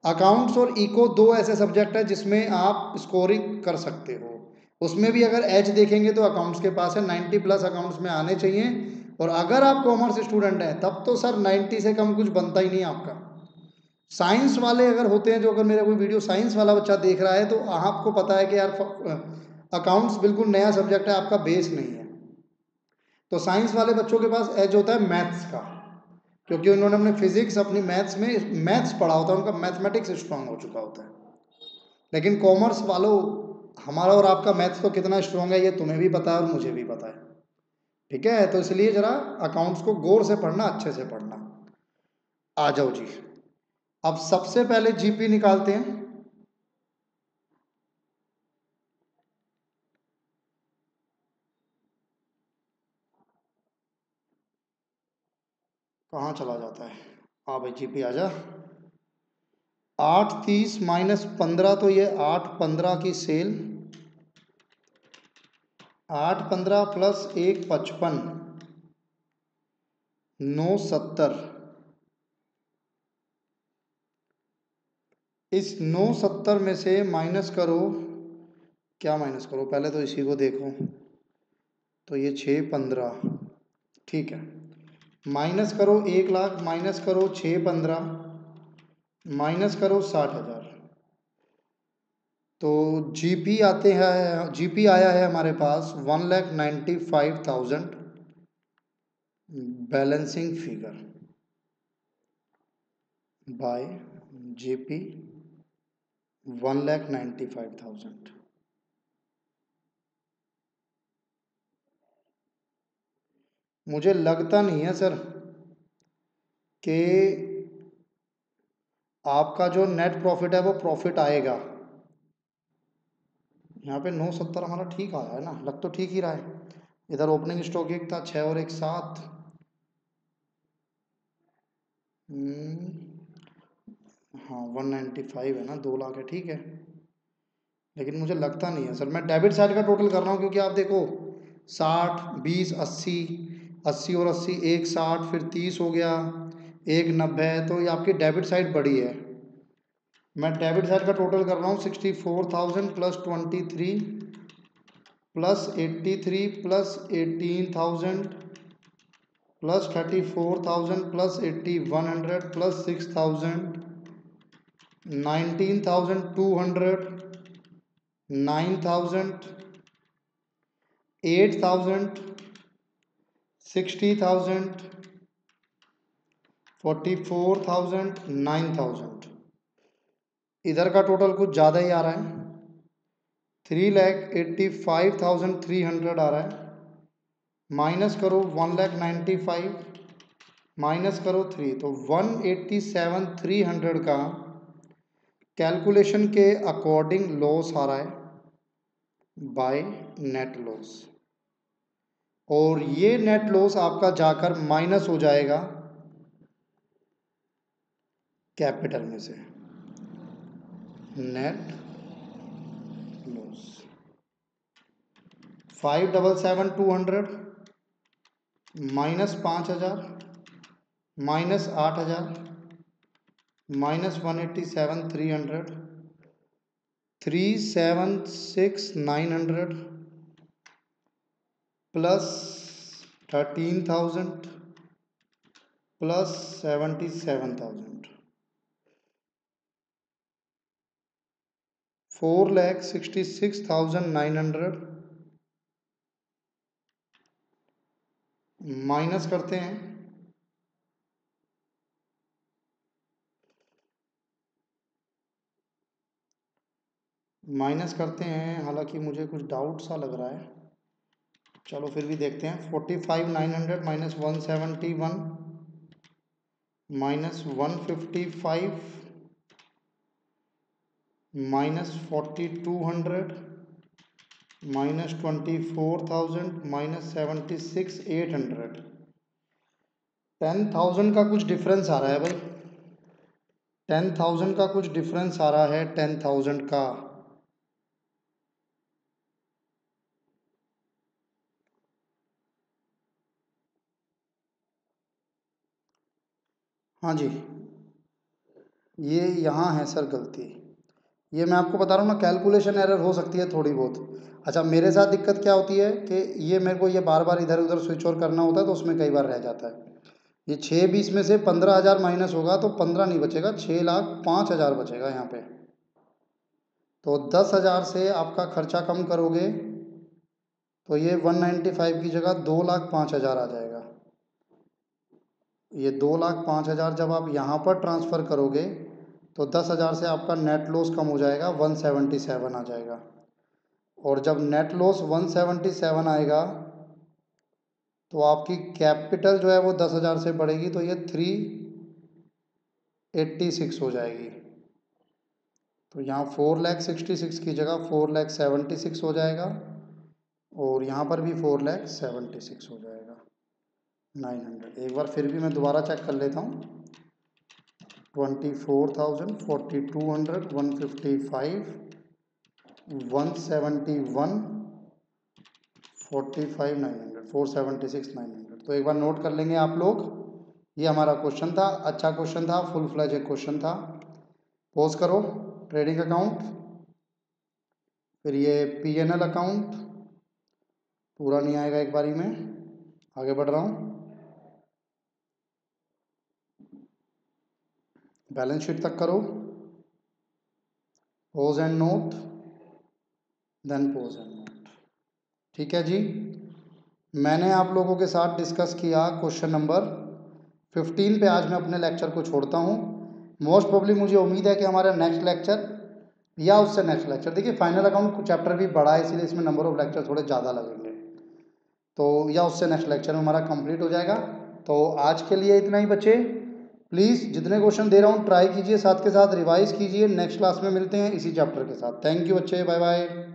अकाउंट्स और इको दो ऐसे सब्जेक्ट है जिसमें आप स्कोरिंग कर सकते हो। उसमें भी अगर एज देखेंगे तो अकाउंट्स के पास है, 90 प्लस अकाउंट्स में आने चाहिए, और अगर आप कॉमर्स स्टूडेंट हैं तब तो सर 90 से कम कुछ बनता ही नहीं आपका। साइंस वाले अगर होते हैं, जो अगर मेरा कोई वीडियो साइंस वाला बच्चा देख रहा है तो आपको पता है कि यार अकाउंट्स बिल्कुल नया सब्जेक्ट है, आपका बेस नहीं है। तो साइंस वाले बच्चों के पास एज होता है मैथ्स का, क्योंकि उन्होंने अपने फिजिक्स अपनी मैथ्स में मैथ्स पढ़ा होता है, उनका मैथमेटिक्स स्ट्रांग हो चुका होता है। लेकिन कॉमर्स वालों, हमारा और आपका मैथ्स तो कितना स्ट्रांग है ये तुम्हें भी पता है और मुझे भी पता है, ठीक है। तो इसलिए जरा अकाउंट्स को गौर से पढ़ना, अच्छे से पढ़ना। आ जाओ जी, अब सबसे पहले जीपी निकालते हैं। कहाँ चला जाता है? हाँ भाई जीपी आ जा। 8 30 -15, तो ये 8 15 की सेल, 8 15 प्लस 1 55, 9 70। इस 9 70 में से माइनस करो, क्या माइनस करो, पहले तो इसी को देखो। तो ये 6 15, ठीक है। माइनस करो 1 लाख, माइनस करो 6 15, माइनस करो 60,000। तो जीपी आते हैं, जीपी आया है हमारे पास 1,95,000 बैलेंसिंग फिगर बाय जीपी 1,95,000। मुझे लगता नहीं है सर कि आपका जो नेट प्रॉफिट है वो प्रॉफिट आएगा। यहाँ पे 9 70 हमारा ठीक आया है ना, लग तो ठीक ही रहा है। इधर ओपनिंग स्टॉक एक था 6 और 1 7। हाँ 195 है ना, 2 लाख है, ठीक है। लेकिन मुझे लगता नहीं है सर, मैं डेबिट साइड का टोटल कर रहा हूँ, क्योंकि आप देखो 60 20 80, 80 और 80 एक 60, फिर 30 हो गया, एक 90, तो ये आपकी डेबिट साइड बड़ी है। मैं डेबिट साइड का टोटल कर रहा हूँ 64,000 plus 23 plus 83 plus 18,000 plus 34,000 plus 8,100 plus 6,000, 19,200, 9,000, 8,000, 60,000, 44,000, 9,000। इधर का टोटल कुछ ज़्यादा ही आ रहा है, 3,85,300 आ रहा है। माइनस करो 1,95,000, माइनस करो 3, तो 1,87,300 का कैलकुलेशन के अकॉर्डिंग लॉस आ रहा है बाय नेट लॉस। और ये नेट लॉस आपका जाकर माइनस हो जाएगा कैपिटल में से, net loss 5,77,200 minus 5,000 minus 8,000 minus 1,87,300, 3,76,900 plus 13,000 plus 77,000, 4,66,900 minus करते हैं, माइनस करते हैं, हालांकि मुझे कुछ डाउट सा लग रहा है, चलो फिर भी देखते हैं। 45,900 minus 171 minus 155 minus 4,200 minus 24,000 minus 76,800, 10,000 का कुछ डिफरेंस आ रहा है भाई, 10,000 का कुछ डिफरेंस आ रहा है, 10,000 का। हाँ जी, ये यहाँ है सर गलती। ये मैं आपको बता रहा हूँ ना, कैलकुलेशन एरर हो सकती है थोड़ी बहुत। अच्छा, मेरे साथ दिक्कत क्या होती है कि ये मेरे को ये बार बार इधर उधर स्विच और करना होता है, तो उसमें कई बार रह जाता है। ये 620 में से 15,000 माइनस होगा तो 15 नहीं बचेगा, 6,05,000 बचेगा यहाँ पे। तो 10,000 से आपका खर्चा कम करोगे तो ये 195 की जगह 2,05,000 आ जाएगा। ये 2,05,000 जब आप यहाँ पर ट्रांसफ़र करोगे तो 10,000 से आपका नेट लॉस कम हो जाएगा, 177 आ जाएगा। और जब नेट लॉस 177 आएगा तो आपकी कैपिटल जो है वो 10,000 से बढ़ेगी, तो ये 386 हो जाएगी। तो यहाँ 4,66,000 की जगह 4,76,000 हो जाएगा, और यहाँ पर भी 4,76,000 हो जाएगा, 900। एक बार फिर भी मैं दोबारा चेक कर लेता हूँ। 24,000, 4,200, 155, 171, 45, 900, 476, 900। तो एक बार नोट कर लेंगे आप लोग। ये हमारा क्वेश्चन था, अच्छा क्वेश्चन था, फुल फ्लैज एक क्वेश्चन था। पोज करो ट्रेडिंग अकाउंट, फिर ये P&L अकाउंट, पूरा नहीं आएगा एक बारी में, आगे बढ़ रहा हूँ। बैलेंस शीट तक करो, pause and note, then pause and note. ठीक है जी, मैंने आप लोगों के साथ डिस्कस किया क्वेश्चन नंबर 15 पे। आज मैं अपने लेक्चर को छोड़ता हूँ। मोस्ट प्रोबेबली मुझे उम्मीद है कि हमारा नेक्स्ट लेक्चर या उससे नेक्स्ट लेक्चर, देखिए फाइनल अकाउंट चैप्टर भी बड़ा है, इसलिए इसमें नंबर ऑफ लेक्चर थोड़े ज़्यादा लगेंगे, तो या उससे नेक्स्ट लेक्चर में हमारा कंप्लीट हो जाएगा। तो आज के लिए इतना ही बचे। प्लीज़ जितने क्वेश्चन दे रहा हूँ ट्राई कीजिए, साथ के साथ रिवाइज कीजिए। नेक्स्ट क्लास में मिलते हैं इसी चैप्टर के साथ। थैंक यू बच्चे, बाय बाय।